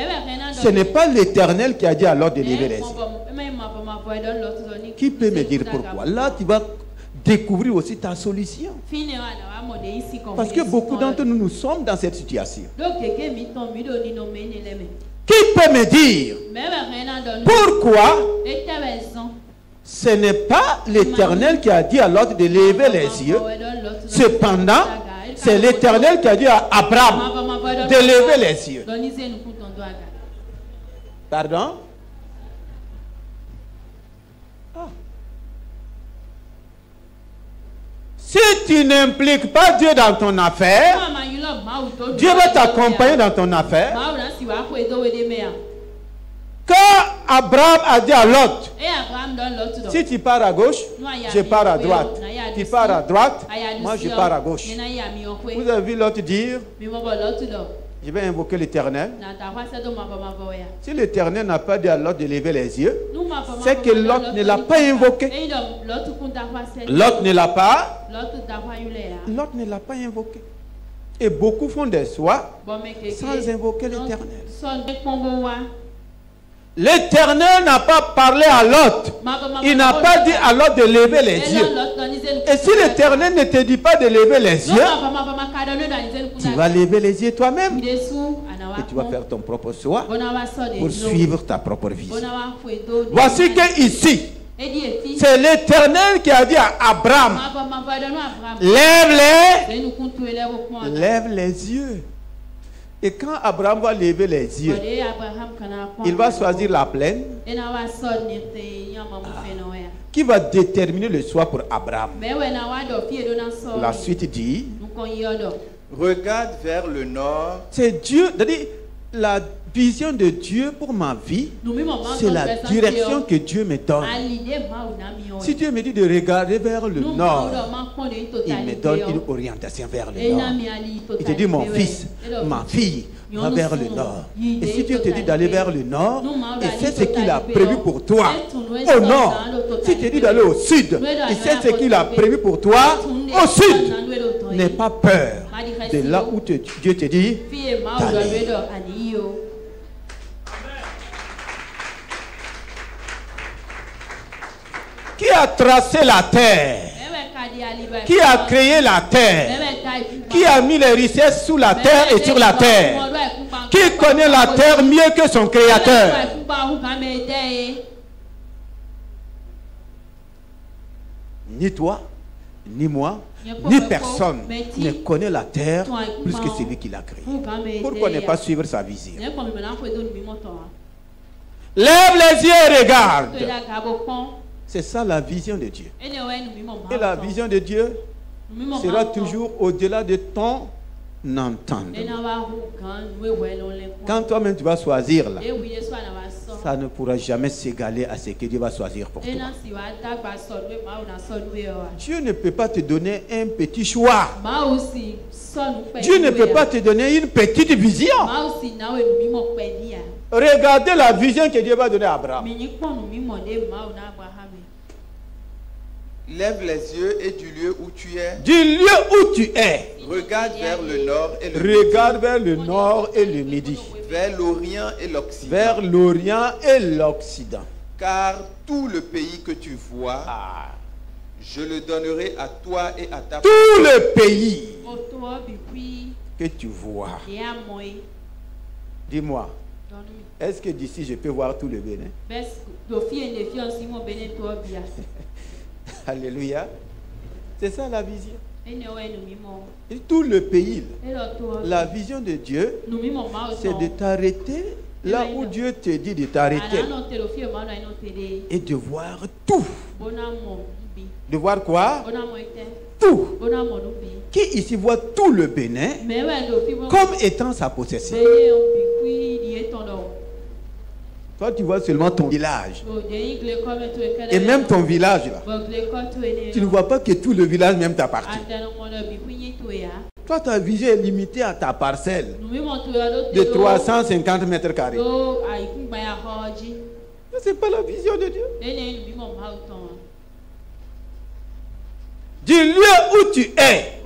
S1: ce n'est pas l'Éternel qui a dit à Lot de lever les yeux? Qui peut me dire pourquoi? Là, tu vas découvrir aussi ta solution. Parce que beaucoup d'entre nous, nous sommes dans cette situation. Qui peut me dire pourquoi ce n'est pas l'Éternel qui a dit à l'autre de lever les yeux? Cependant, c'est l'Éternel qui a dit à Abraham de lever les yeux. Pardon? Si tu n'impliques pas Dieu dans ton affaire, Dieu va t'accompagner dans ton affaire. Quand Abraham a dit à Lot, si tu pars à gauche, je pars à droite. Tu pars à droite, moi je pars à gauche. Vous avez vu Lot dire, je vais invoquer l'Éternel. Si l'Éternel n'a pas dit à Lot de lever les yeux, c'est que Lot ne l'a pas invoqué. Lot ne l'a pas. Lot ne l'a pas invoqué. Et beaucoup font des choix sans invoquer l'Éternel. L'Éternel n'a pas parlé à Lot. Il n'a pas dit à Lot de lever les yeux. Et si l'Éternel ne te dit pas de lever les yeux, tu vas lever les yeux toi-même. Et tu vas faire ton propre choix pour suivre ta propre vision. Voici que ici, c'est l'Éternel qui a dit à Abraham, lève les yeux. Et quand Abraham va lever les yeux, il va choisir la plaine qui va déterminer le choix pour Abraham. La suite dit,
S2: regarde vers le nord.
S1: C'est Dieu, c'est-à-dire la vision de Dieu pour ma vie, c'est la direction que Dieu me donne. Si Dieu me dit de regarder vers le nord, il me donne une orientation vers le nord. Il te dit, mon fils, ma fille, va vers le nord. Et si Dieu te dit d'aller vers le nord, et c'est ce qu'il a prévu pour toi au nord. Si tu te dit d'aller au sud, et c'est ce qu'il a prévu pour toi au sud. N'aie pas peur de là où Dieu te dit d'aller. Qui a tracé la terre? Qui a créé la terre? Qui a mis les richesses sous la terre et sur la terre? Qui connaît la terre mieux que son créateur? Ni toi, ni moi, ni personne ne connaît la terre plus que celui qui l'a créée. Pourquoi ne pas suivre sa vision? Lève les yeux et regarde. C'est ça la vision de Dieu. Et la vision de Dieu sera toujours au-delà de ton entendement. Quand toi-même tu vas choisir là, ça ne pourra jamais s'égaler à ce que Dieu va choisir pour toi. Dieu ne peut pas te donner un petit choix. Dieu ne peut pas te donner une petite vision. Regardez la vision que Dieu va donner à Abraham.
S2: Lève les yeux et du lieu où tu es.
S1: Du lieu où tu es.
S2: Regarde vers le nord et le
S1: Regarde vers le nord et le midi.
S2: Vers l'Orient et l'Occident.
S1: Vers l'Orient et l'Occident.
S2: Car tout le pays que tu vois, je le donnerai à toi et à ta
S1: tout le pays que tu vois. Dis-moi, est-ce que d'ici je peux voir tout le Bénin? Alléluia. C'est ça la vision. Et tout le pays. La vision de Dieu, c'est de t'arrêter là où Dieu te dit de t'arrêter. Et de voir tout. De voir quoi? Tout. Qui ici voit tout le Bénin comme étant sa possession? Toi, tu vois seulement ton village. Et même ton village, là. Tu ne vois pas que tout le village même t'appartient. Toi, ta vision est limitée à ta parcelle de 350 mètres carrés. Ce n'est pas la vision de Dieu. Du lieu où tu es,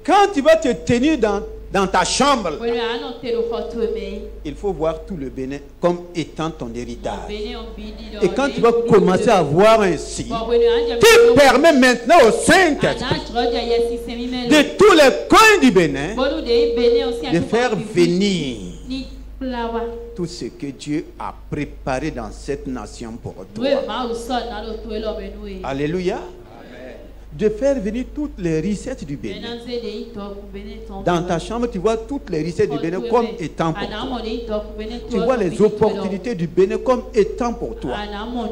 S1: quand tu vas te tenir dans ta chambre, il faut voir tout le Bénin comme étant ton héritage. Et quand tu vas commencer à voir ainsi, tu permets maintenant au Saint-Esprit de tous les coins du Bénin de faire venir tout ce que Dieu a préparé dans cette nation pour toi. Alléluia. De faire venir toutes les recettes du Bénin. Dans ta chambre, tu vois toutes les recettes du Bénin comme étant pour toi. Tu vois les opportunités du Bénin comme étant pour toi.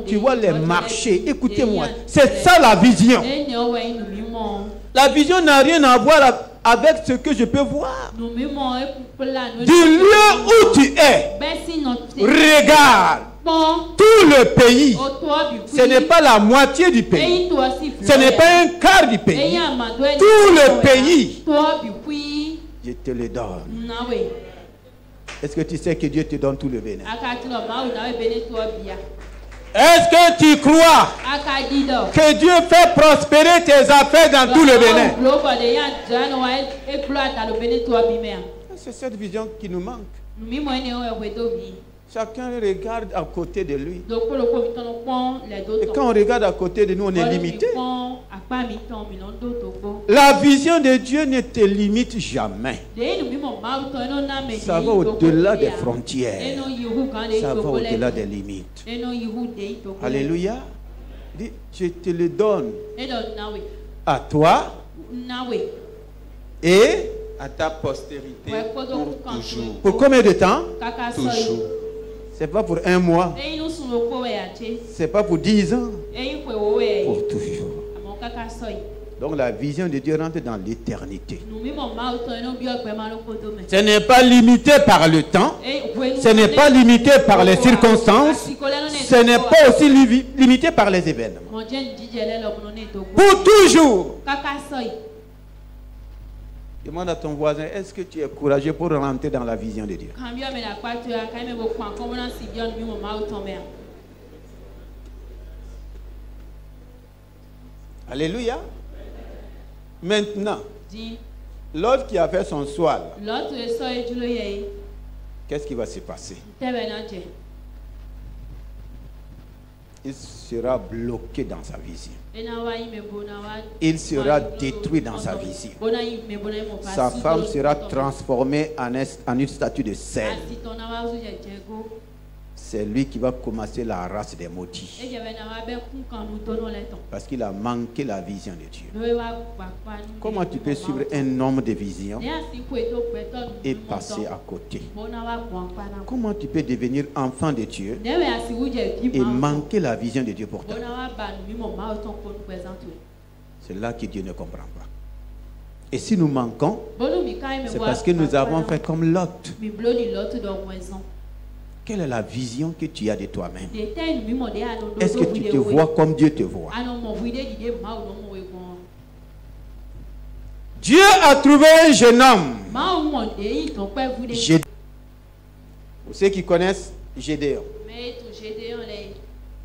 S1: Tu vois les marchés. Écoutez-moi, c'est ça la vision. La vision n'a rien à voir avec ce que je peux voir. Du lieu où tu es, regarde. Tout le pays, ce n'est pas la moitié du pays, ce n'est pas un quart du pays, tout le pays, je te le donne. Est-ce que tu sais que Dieu te donne tout le Bénin? Est-ce que tu crois que Dieu fait prospérer tes affaires dans tout le Bénin? C'est cette vision qui nous manque. Chacun regarde à côté de lui. Et quand on regarde à côté de nous, on est limité. La vision de Dieu ne te limite jamais. Ça va au-delà des frontières. Ça va au-delà des limites. Alléluia. Dis, je te le donne à toi et
S2: à ta postérité pour toujours.
S1: Pour combien de temps?
S2: Toujours.
S1: C'est pas pour un mois. C'est pas pour 10 ans. Pour toujours. Donc la vision de Dieu rentre dans l'éternité. Ce n'est pas limité par le temps. Ce n'est pas limité par les circonstances. Ce n'est pas aussi limité par les événements. Pour toujours. Demande à ton voisin, est-ce que tu es courageux pour rentrer dans la vision de Dieu? Alléluia. Maintenant, l'autre qui a fait son soir, qu'est-ce qui va se passer? Il sera bloqué dans sa vision. Il sera détruit dans sa vision. Sa femme sera transformée en une statue de sel. C'est lui qui va commencer la race des maudits. Parce qu'il a manqué la vision de Dieu. Comment tu peux suivre un homme de vision et passer à côté? Comment tu peux devenir enfant de Dieu et manquer la vision de Dieu pour toi? C'est là que Dieu ne comprend pas. Et si nous manquons, c'est parce que nous avons fait comme Lot. Quelle est la vision que tu as de toi-même? Est-ce que tu te vois comme Dieu te voit? Dieu a trouvé un jeune homme. Vous ceux qui connaissent Gédéon.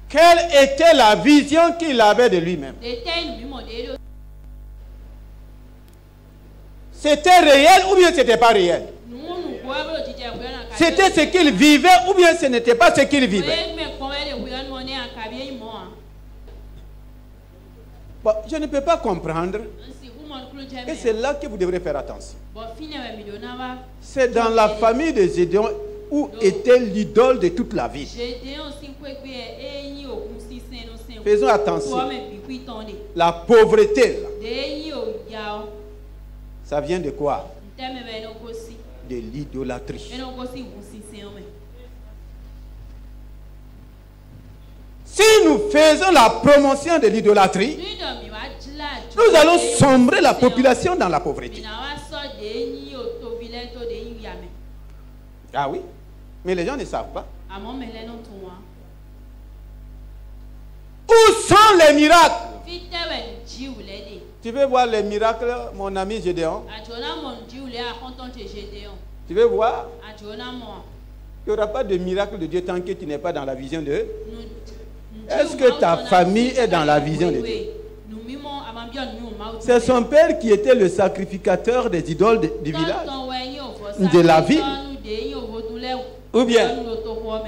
S1: Quelle était la vision qu'il avait de lui-même? C'était réel ou bien ce n'était pas réel? C'était ce qu'il vivait ou bien ce n'était pas ce qu'il vivait? Bon, je ne peux pas comprendre. Et c'est là que vous devrez faire attention. C'est dans la famille de Gédéon où était l'idole de toute la ville. Faisons attention. La pauvreté, là, ça vient de quoi? De l'idolâtrie. Si nous faisons la promotion de l'idolâtrie, nous allons sombrer la population dans la pauvreté. Ah oui, mais les gens ne savent pas. Où sont les miracles? Tu veux voir les miracles, mon ami Gédéon? Tu veux voir? Il n'y aura pas de miracle de Dieu tant que tu n'es pas dans la vision de Dieu. Est-ce que ta famille est dans la vision de Dieu? C'est son père qui était le sacrificateur des idoles du village, de la ville. Ou bien,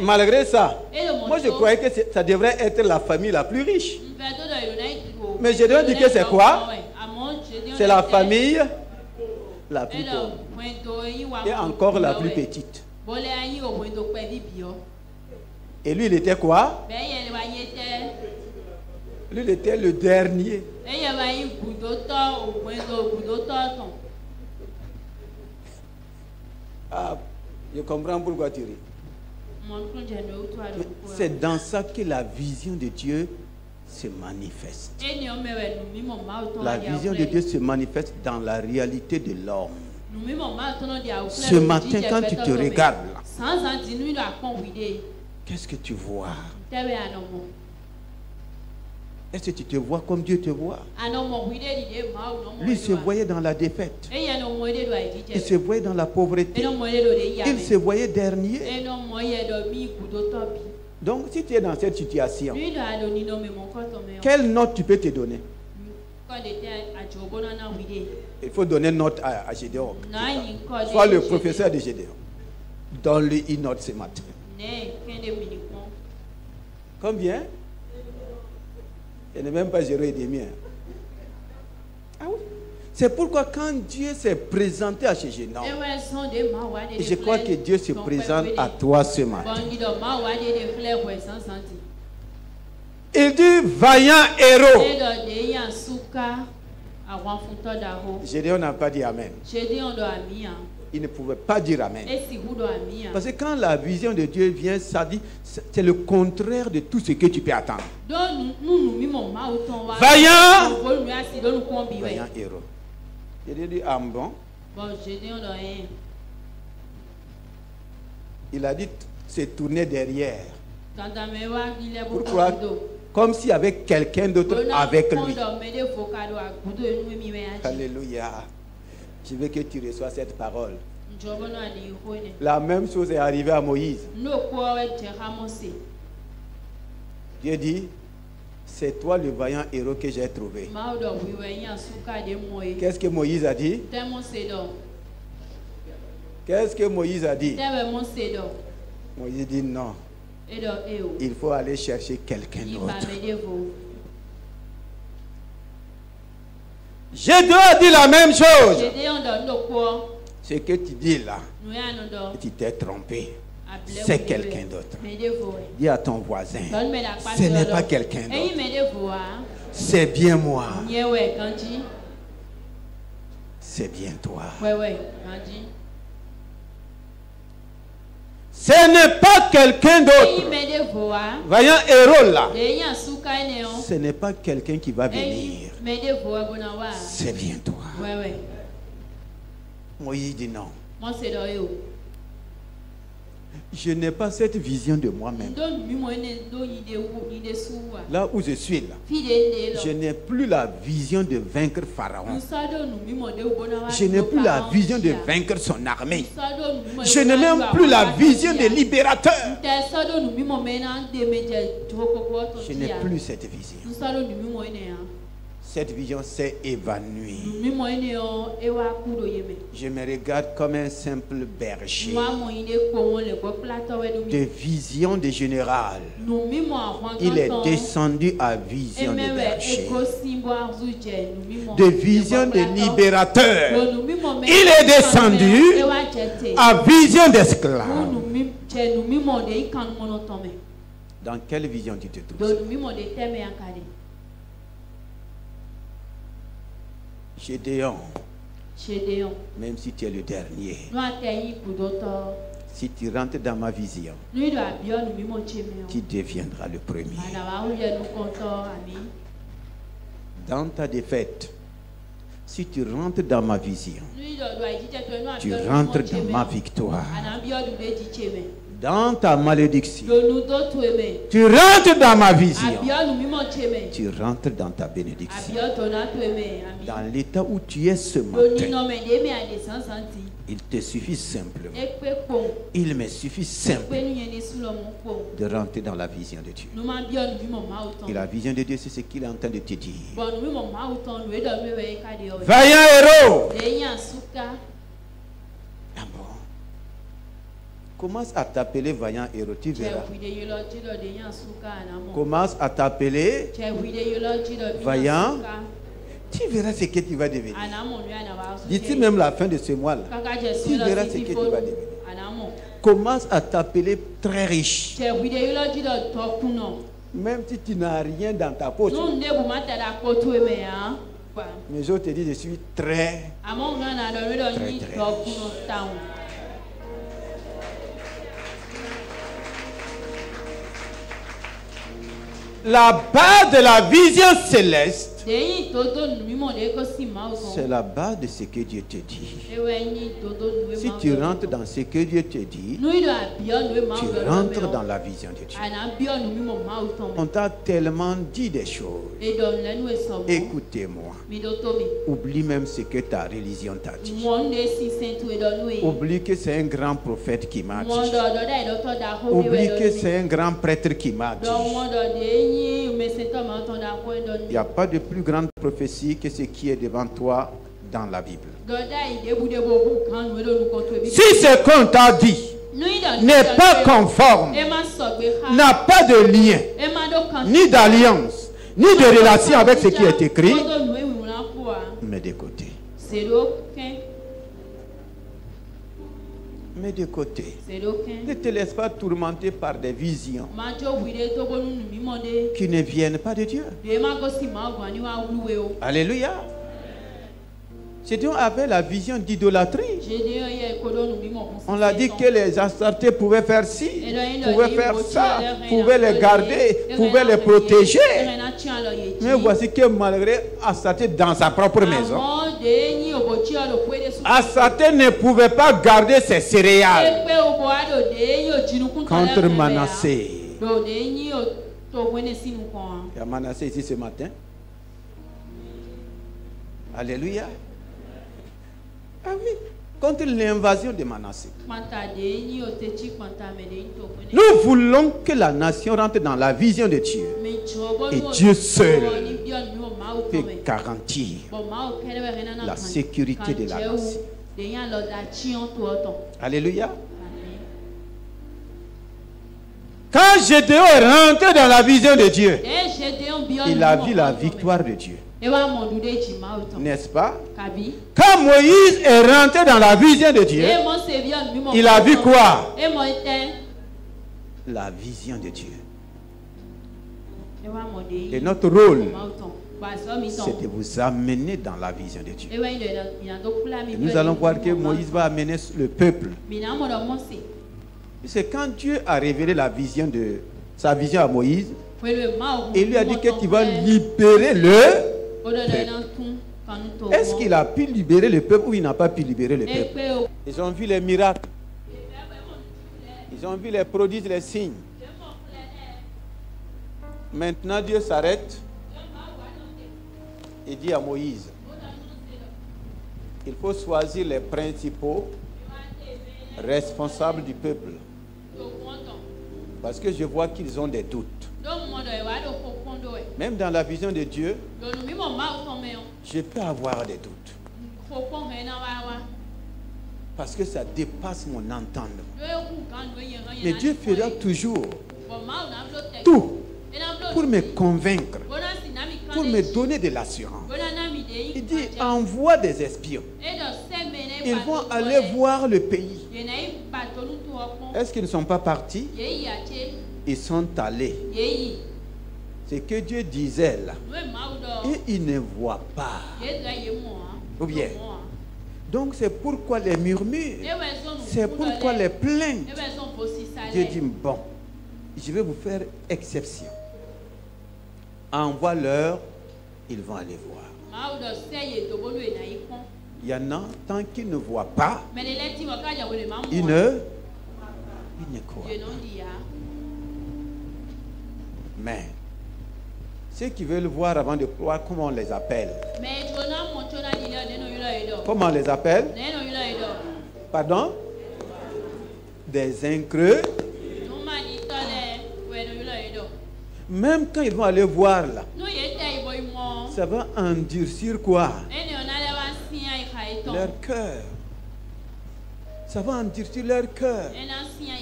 S1: malgré ça, moi je croyais que ça devrait être la famille la plus riche. Mais je dois dire que c'est quoi? C'est la famille la plus pauvre. Et encore la plus petite. Et lui, il était quoi? Lui, il était le dernier. Ah, je comprends pourquoi tu ris. C'est dans ça que la vision de Dieu se manifeste. La vision de Dieu se manifeste dans la réalité de l'homme. Ce matin, quand tu te regardes là, qu'est-ce que tu vois? Est-ce que tu te vois comme Dieu te voit? Lui se voyait dans la défaite. Il se voyait dans la pauvreté. Il se voyait dernier. Donc, si tu es dans cette situation, quelle note tu peux te donner? Il faut donner note à Gédéon. Sois le professeur de Gédéon. Donne-lui une note ce matin. Combien? Il n'est même pas 0,5. Ah oui. C'est pourquoi quand Dieu s'est présenté à chez Gédéon, je crois que Dieu se présente à toi ce matin. Il dit vaillant héros. Gédéon n'a pas dit amen. Il ne pouvait pas dire amen. Parce que quand la vision de Dieu vient, ça dit, c'est le contraire de tout ce que tu peux attendre. Vaillant héros. Il dit ah bon. Il a dit se tourner derrière. Pourquoi? Comme s'il y avait quelqu'un d'autre avec lui. Alléluia. Je veux que tu reçois cette parole. La même chose est arrivée à Moïse. Dieu dit, c'est toi le vaillant héros que j'ai trouvé. Qu'est-ce que Moïse a dit? Qu'est-ce que Moïse a dit? Moïse dit non. Il faut aller chercher quelqu'un d'autre. Je dois dire la même chose. Ce que tu dis là, tu t'es trompé. C'est quelqu'un d'autre. Dis à ton voisin, ce n'est pas quelqu'un d'autre. C'est bien moi. C'est bien toi. Ce n'est pas quelqu'un d'autre. Voyons héros là. Ce n'est pas quelqu'un qui va venir. C'est bien toi. Moïse dit non. Je n'ai pas cette vision de moi-même. Là où je suis là, je n'ai plus la vision de vaincre Pharaon. Je n'ai plus la vision de vaincre son armée. Je n'ai même plus la vision de libérateur. Je n'ai plus cette vision. Cette vision s'est évanouie. Je me regarde comme un simple berger. De vision de général, il est descendu à vision de berger. De vision de libérateur, il est descendu à vision d'esclave. Dans quelle vision tu te trouves? Gédéon, même si tu es le dernier, si tu rentres dans ma vision, tu deviendras le premier. Dans ta défaite, si tu rentres dans ma vision, tu rentres dans ma victoire. Dans ta malédiction, tu rentres dans ma vision. Tu rentres dans ta bénédiction. Dans l'état où tu es ce matin, il te suffit simplement, il me suffit simplement de rentrer dans la vision de Dieu. Et la vision de Dieu, c'est ce qu'il est en train de te dire. Vaillant héros. Commence à t'appeler vaillant héros, tu verras. Commence à t'appeler vaillant. Tu verras ce que tu vas devenir. D'ici même la fin de ce mois-là, tu verras ce que tu vas devenir. Commence à t'appeler très riche. Même si tu n'as rien dans ta poche. Mais je te dis, je suis très riche. La base de la vision céleste, c'est la base de ce que Dieu te dit. Si tu rentres dans ce que Dieu te dit, tu rentres dans la vision de Dieu. On t'a tellement dit des choses. Écoutez-moi. Oublie même ce que ta religion t'a dit. Oublie que c'est un grand prophète qui m'a dit. Oublie que c'est un grand prêtre qui m'a dit. Il n'y a pas de plus grande prophétie que ce qui est devant toi dans la Bible. Si ce qu'on t'a dit n'est pas conforme, n'a pas de lien, ni d'alliance, ni de relation avec ce qui est écrit, mets de côté. Mets de côté. Ne te laisse pas tourmenter par des visions qui ne viennent pas de Dieu. Alléluia. Gédéon avait la vision d'idolâtrie. On l'a dit que les Astartés pouvaient faire ci, pouvaient faire ça, pouvaient les garder, pouvaient les protéger. Mais voici que malgré Astarté dans sa propre maison, Astarté ne pouvait pas garder ses céréales contre Manassé. Il y a Manassé ici ce matin. Alléluia. Ah oui, contre l'invasion de Manassé. Nous voulons que la nation rentre dans la vision de Dieu. Et Dieu seul peut garantir la sécurité de la nation. Alléluia. Quand Gédéon est rentré dans la vision de Dieu, il a vu la victoire de Dieu. N'est-ce pas? Quand Moïse est rentré dans la vision de Dieu, il a vu quoi? La vision de Dieu. Et notre rôle, c'est de vous amener dans la vision de Dieu. Et nous allons voir que Moïse va amener le peuple. C'est quand Dieu a révélé sa vision à Moïse, il lui a dit que tu vas libérer le peuple. Est-ce qu'il a pu libérer le peuple ou il n'a pas pu libérer le peuple? Ils ont vu les miracles. Ils ont vu les prodiges, les signes. Maintenant Dieu s'arrête et dit à Moïse, il faut choisir les principaux responsables du peuple. Parce que je vois qu'ils ont des doutes. Même dans la vision de Dieu, je peux avoir des doutes. Parce que ça dépasse mon entendement. Mais Dieu fera toujours tout pour me convaincre, pour me donner de l'assurance. Il dit, envoie des espions. Ils vont aller voir le pays. Est-ce qu'ils ne sont pas partis? Ils sont allés. C'est que Dieu disait là. Et ils ne voient pas. Ou bien. Donc c'est pourquoi les murmures. C'est pourquoi les plaintes. Dieu dit, bon, je vais vous faire exception. Envoie-leur, ils vont aller voir. Il y en a, tant qu'ils ne voient pas, ils ne croient pas. Mais ceux qui veulent voir avant de croire, comment on les appelle? Comment on les appelle? Pardon? Des increux. Même quand ils vont aller voir là, ça va endurcir quoi? Leur cœur. Ça va endurcir leur cœur.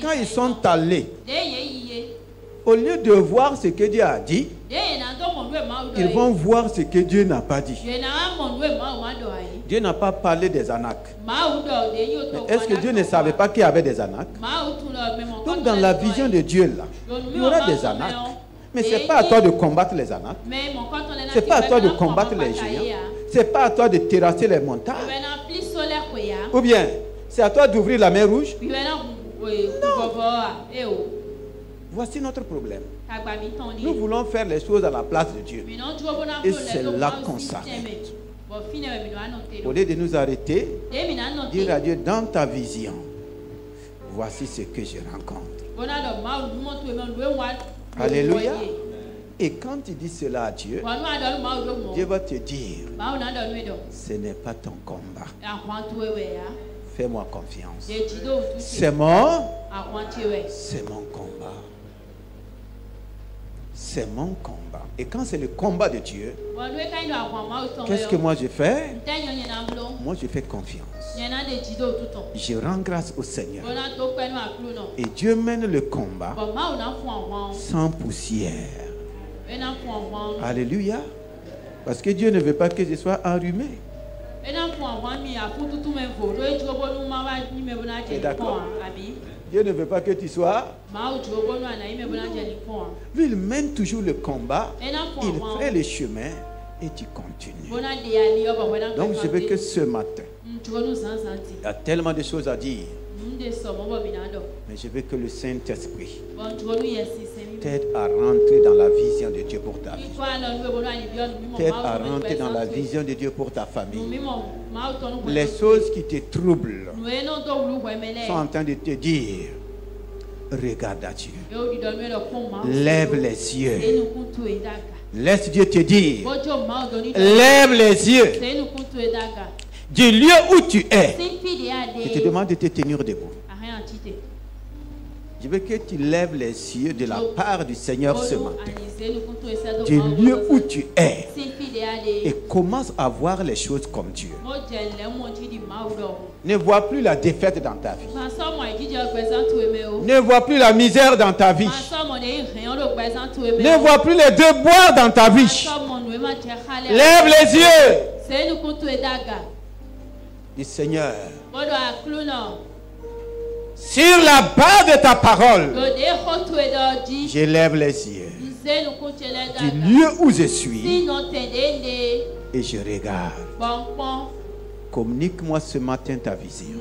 S1: Quand ils sont allés, au lieu de voir ce que Dieu a dit, ils vont voir ce que Dieu n'a pas dit. Dieu n'a pas parlé des Anacs. Est-ce que Dieu ne savait pas qu'il y avait des Anacs? Donc dans la vision de Dieu là, il y aura des Anacs. Mais ce n'est pas à toi de combattre les Anacs. Ce n'est pas à toi de combattre les géants. Ce n'est pas à toi de terrasser les montagnes. Ou bien, c'est à toi d'ouvrir la mer rouge. Non. Voici notre problème. Nous voulons faire les choses à la place de Dieu. Et c'est là qu'on s'arrête. Au lieu de nous arrêter, dire à Dieu, dans ta vision, voici ce que je rencontre. Alléluia. Et quand tu dis cela à Dieu, Dieu va te dire, ce n'est pas ton combat. Fais-moi confiance. C'est mon combat. C'est mon combat. Et quand c'est le combat de Dieu, qu'est-ce que moi je fais? Moi je fais confiance. Je rends grâce au Seigneur. Et Dieu mène le combat sans poussière. Alléluia. Parce que Dieu ne veut pas que je sois enrhumé. D'accord? Dieu ne veut pas que tu sois. Il mène toujours le combat. Il fait le chemin et tu continues. Donc je veux que ce matin, il y a tellement de choses à dire. Mais je veux que le Saint-Esprit t'aide à rentrer dans la vision de Dieu pour ta vie. T'aide à rentrer dans la vision de Dieu pour ta famille. Les choses qui te troublent sont en train de te dire, regarde à Dieu. Lève les yeux. Laisse Dieu te dire, lève les yeux. du lieu où tu es, je te demande de te tenir debout. Je veux que tu lèves les yeux de la part du Seigneur ce matin. Du lieu où tu es. Et commence à voir les choses comme Dieu. Ne vois plus la défaite dans ta vie. Ne vois plus la misère dans ta vie. Ne vois plus les déboires dans ta vie. Lève les yeux. Du Seigneur. Sur la base de ta parole, je lève les yeux du lieu où je suis et je regarde. Communique-moi ce matin ta vision.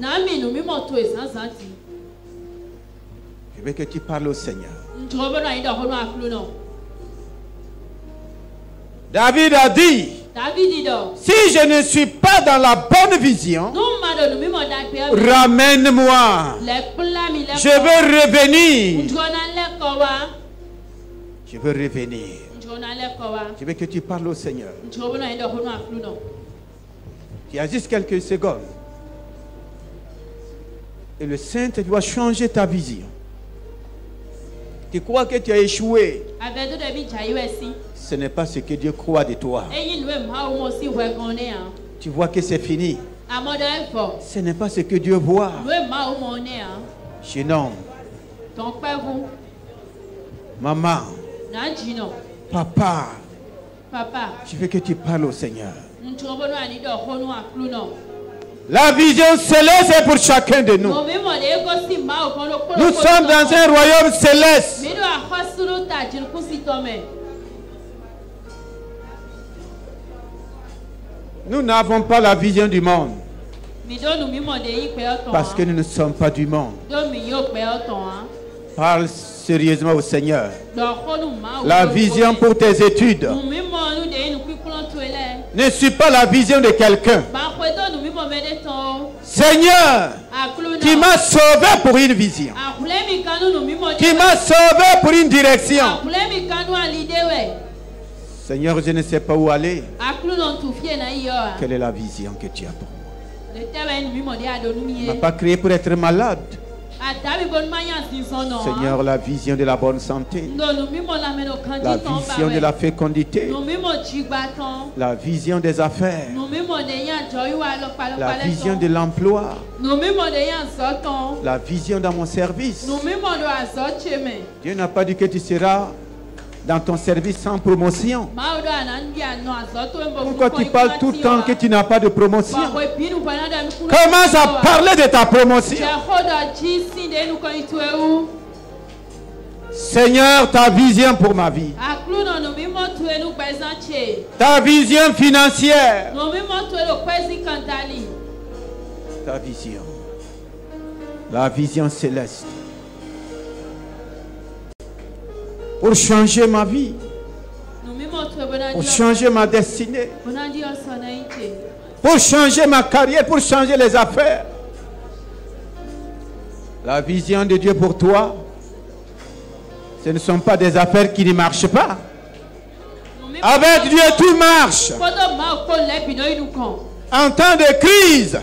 S1: Je veux que tu parles au Seigneur. David a dit, si je ne suis pas dans la bonne vision, ramène-moi. Je veux revenir. Je veux revenir. Je veux que tu parles au Seigneur. Tu as juste quelques secondes. Et le Saint doit changer ta vision. Tu crois que tu as échoué. Ce n'est pas ce que Dieu croit de toi. Tu vois que c'est fini. Ce n'est pas ce que Dieu voit. Jeune homme, maman, papa, je veux que tu parles au Seigneur. La vision céleste est pour chacun de nous. Nous sommes dans un royaume céleste. Nous n'avons pas la vision du monde. Parce que nous ne sommes pas du monde. Parle sérieusement au Seigneur. La vision pour tes études ne suit pas la vision de quelqu'un. Seigneur, tu m'as sauvé pour une vision. Tu m'as sauvé pour une direction. Seigneur, je ne sais pas où aller. Quelle est la vision que tu as pour moi? Tu ne m'as pas créé pour être malade. Seigneur, la vision de la bonne santé, la vision de la fécondité, la vision des affaires, la vision de l'emploi, la vision dans mon service. Dieu n'a pas dit que tu seras dans ton service sans promotion. Pourquoi tu parles tout le temps que tu n'as pas de promotion? Commence à parler de ta promotion. Seigneur, ta vision pour ma vie. Ta vision financière. Ta vision. La vision céleste. Pour changer ma vie, pour changer ma destinée, pour changer ma carrière, pour changer les affaires. La vision de Dieu pour toi, ce ne sont pas des affaires qui ne marchent pas. Avec Dieu, tout marche. En temps de crise,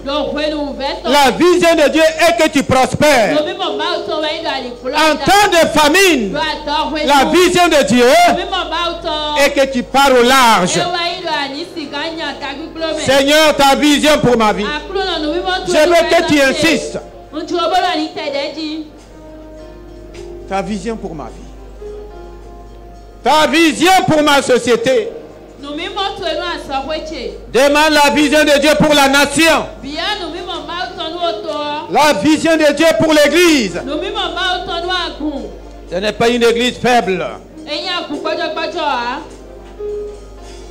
S1: la vision de Dieu est que tu prospères. En temps de famine, la vision de Dieu est que tu pars au large. Seigneur, ta vision pour ma vie. Je veux que tu insistes. Ta vision pour ma vie. Ta vision pour ma société. Demande la vision de Dieu pour la nation. La vision de Dieu pour l'église. Ce n'est pas une église faible.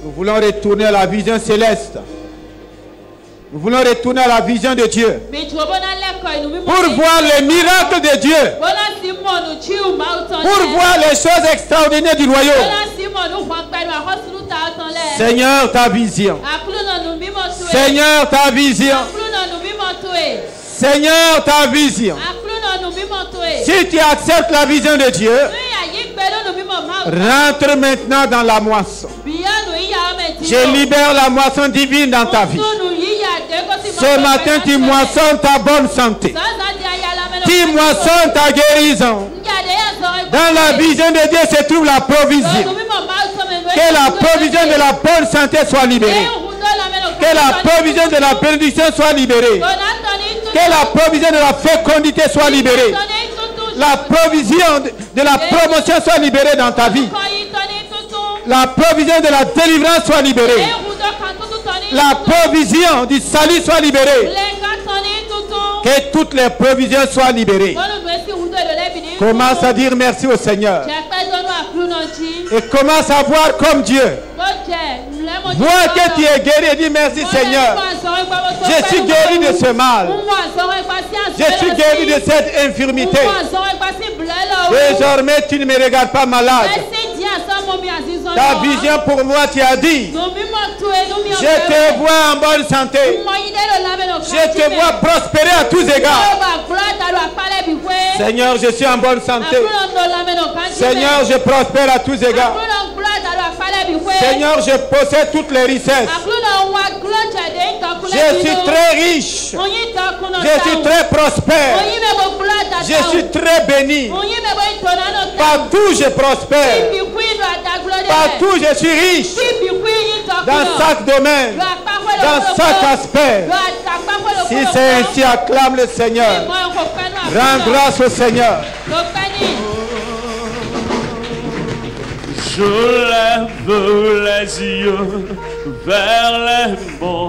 S1: Nous voulons retourner à la vision céleste. Nous voulons retourner à la vision de Dieu. Pour voir les miracles de Dieu. Pour voir les choses extraordinaires du royaume. Seigneur, ta vision. Seigneur, ta vision. Seigneur, ta vision. Si tu acceptes la vision de Dieu, rentre maintenant dans la moisson. Je libère la moisson divine dans ta vie. Ce matin, tu moissonnes ta bonne santé. Tu moissonnes ta guérison. Dans la vision de Dieu se trouve la provision. Que la provision de la bonne santé soit libérée. Que la provision de la bénédiction soit libérée. Que la provision de la fécondité soit libérée. La provision de la promotion soit libérée dans ta vie. La provision de la délivrance soit libérée. La provision du salut soit libérée. Que toutes les provisions soient libérées. Commence à dire merci au Seigneur. Et commence à voir comme Dieu. Vois que tu es guéri et dis merci Seigneur. Je suis guéri de ce mal. Je suis guéri de cette infirmité. Désormais tu ne me regardes pas malade. Ta vision pour moi, tu as dit. Je te vois en bonne santé. Je te vois prospérer à tous égards. Seigneur, je suis en bonne santé. Seigneur, je prospère à tous égards. Seigneur, je possède toutes les richesses. Je suis très riche. Je suis très prospère. Je suis très béni. Partout je prospère. Partout je suis riche. Dans chaque domaine. Dans chaque aspect. Si c'est ainsi, acclame le Seigneur. Rends grâce au Seigneur.
S3: Je lève les yeux vers les monts.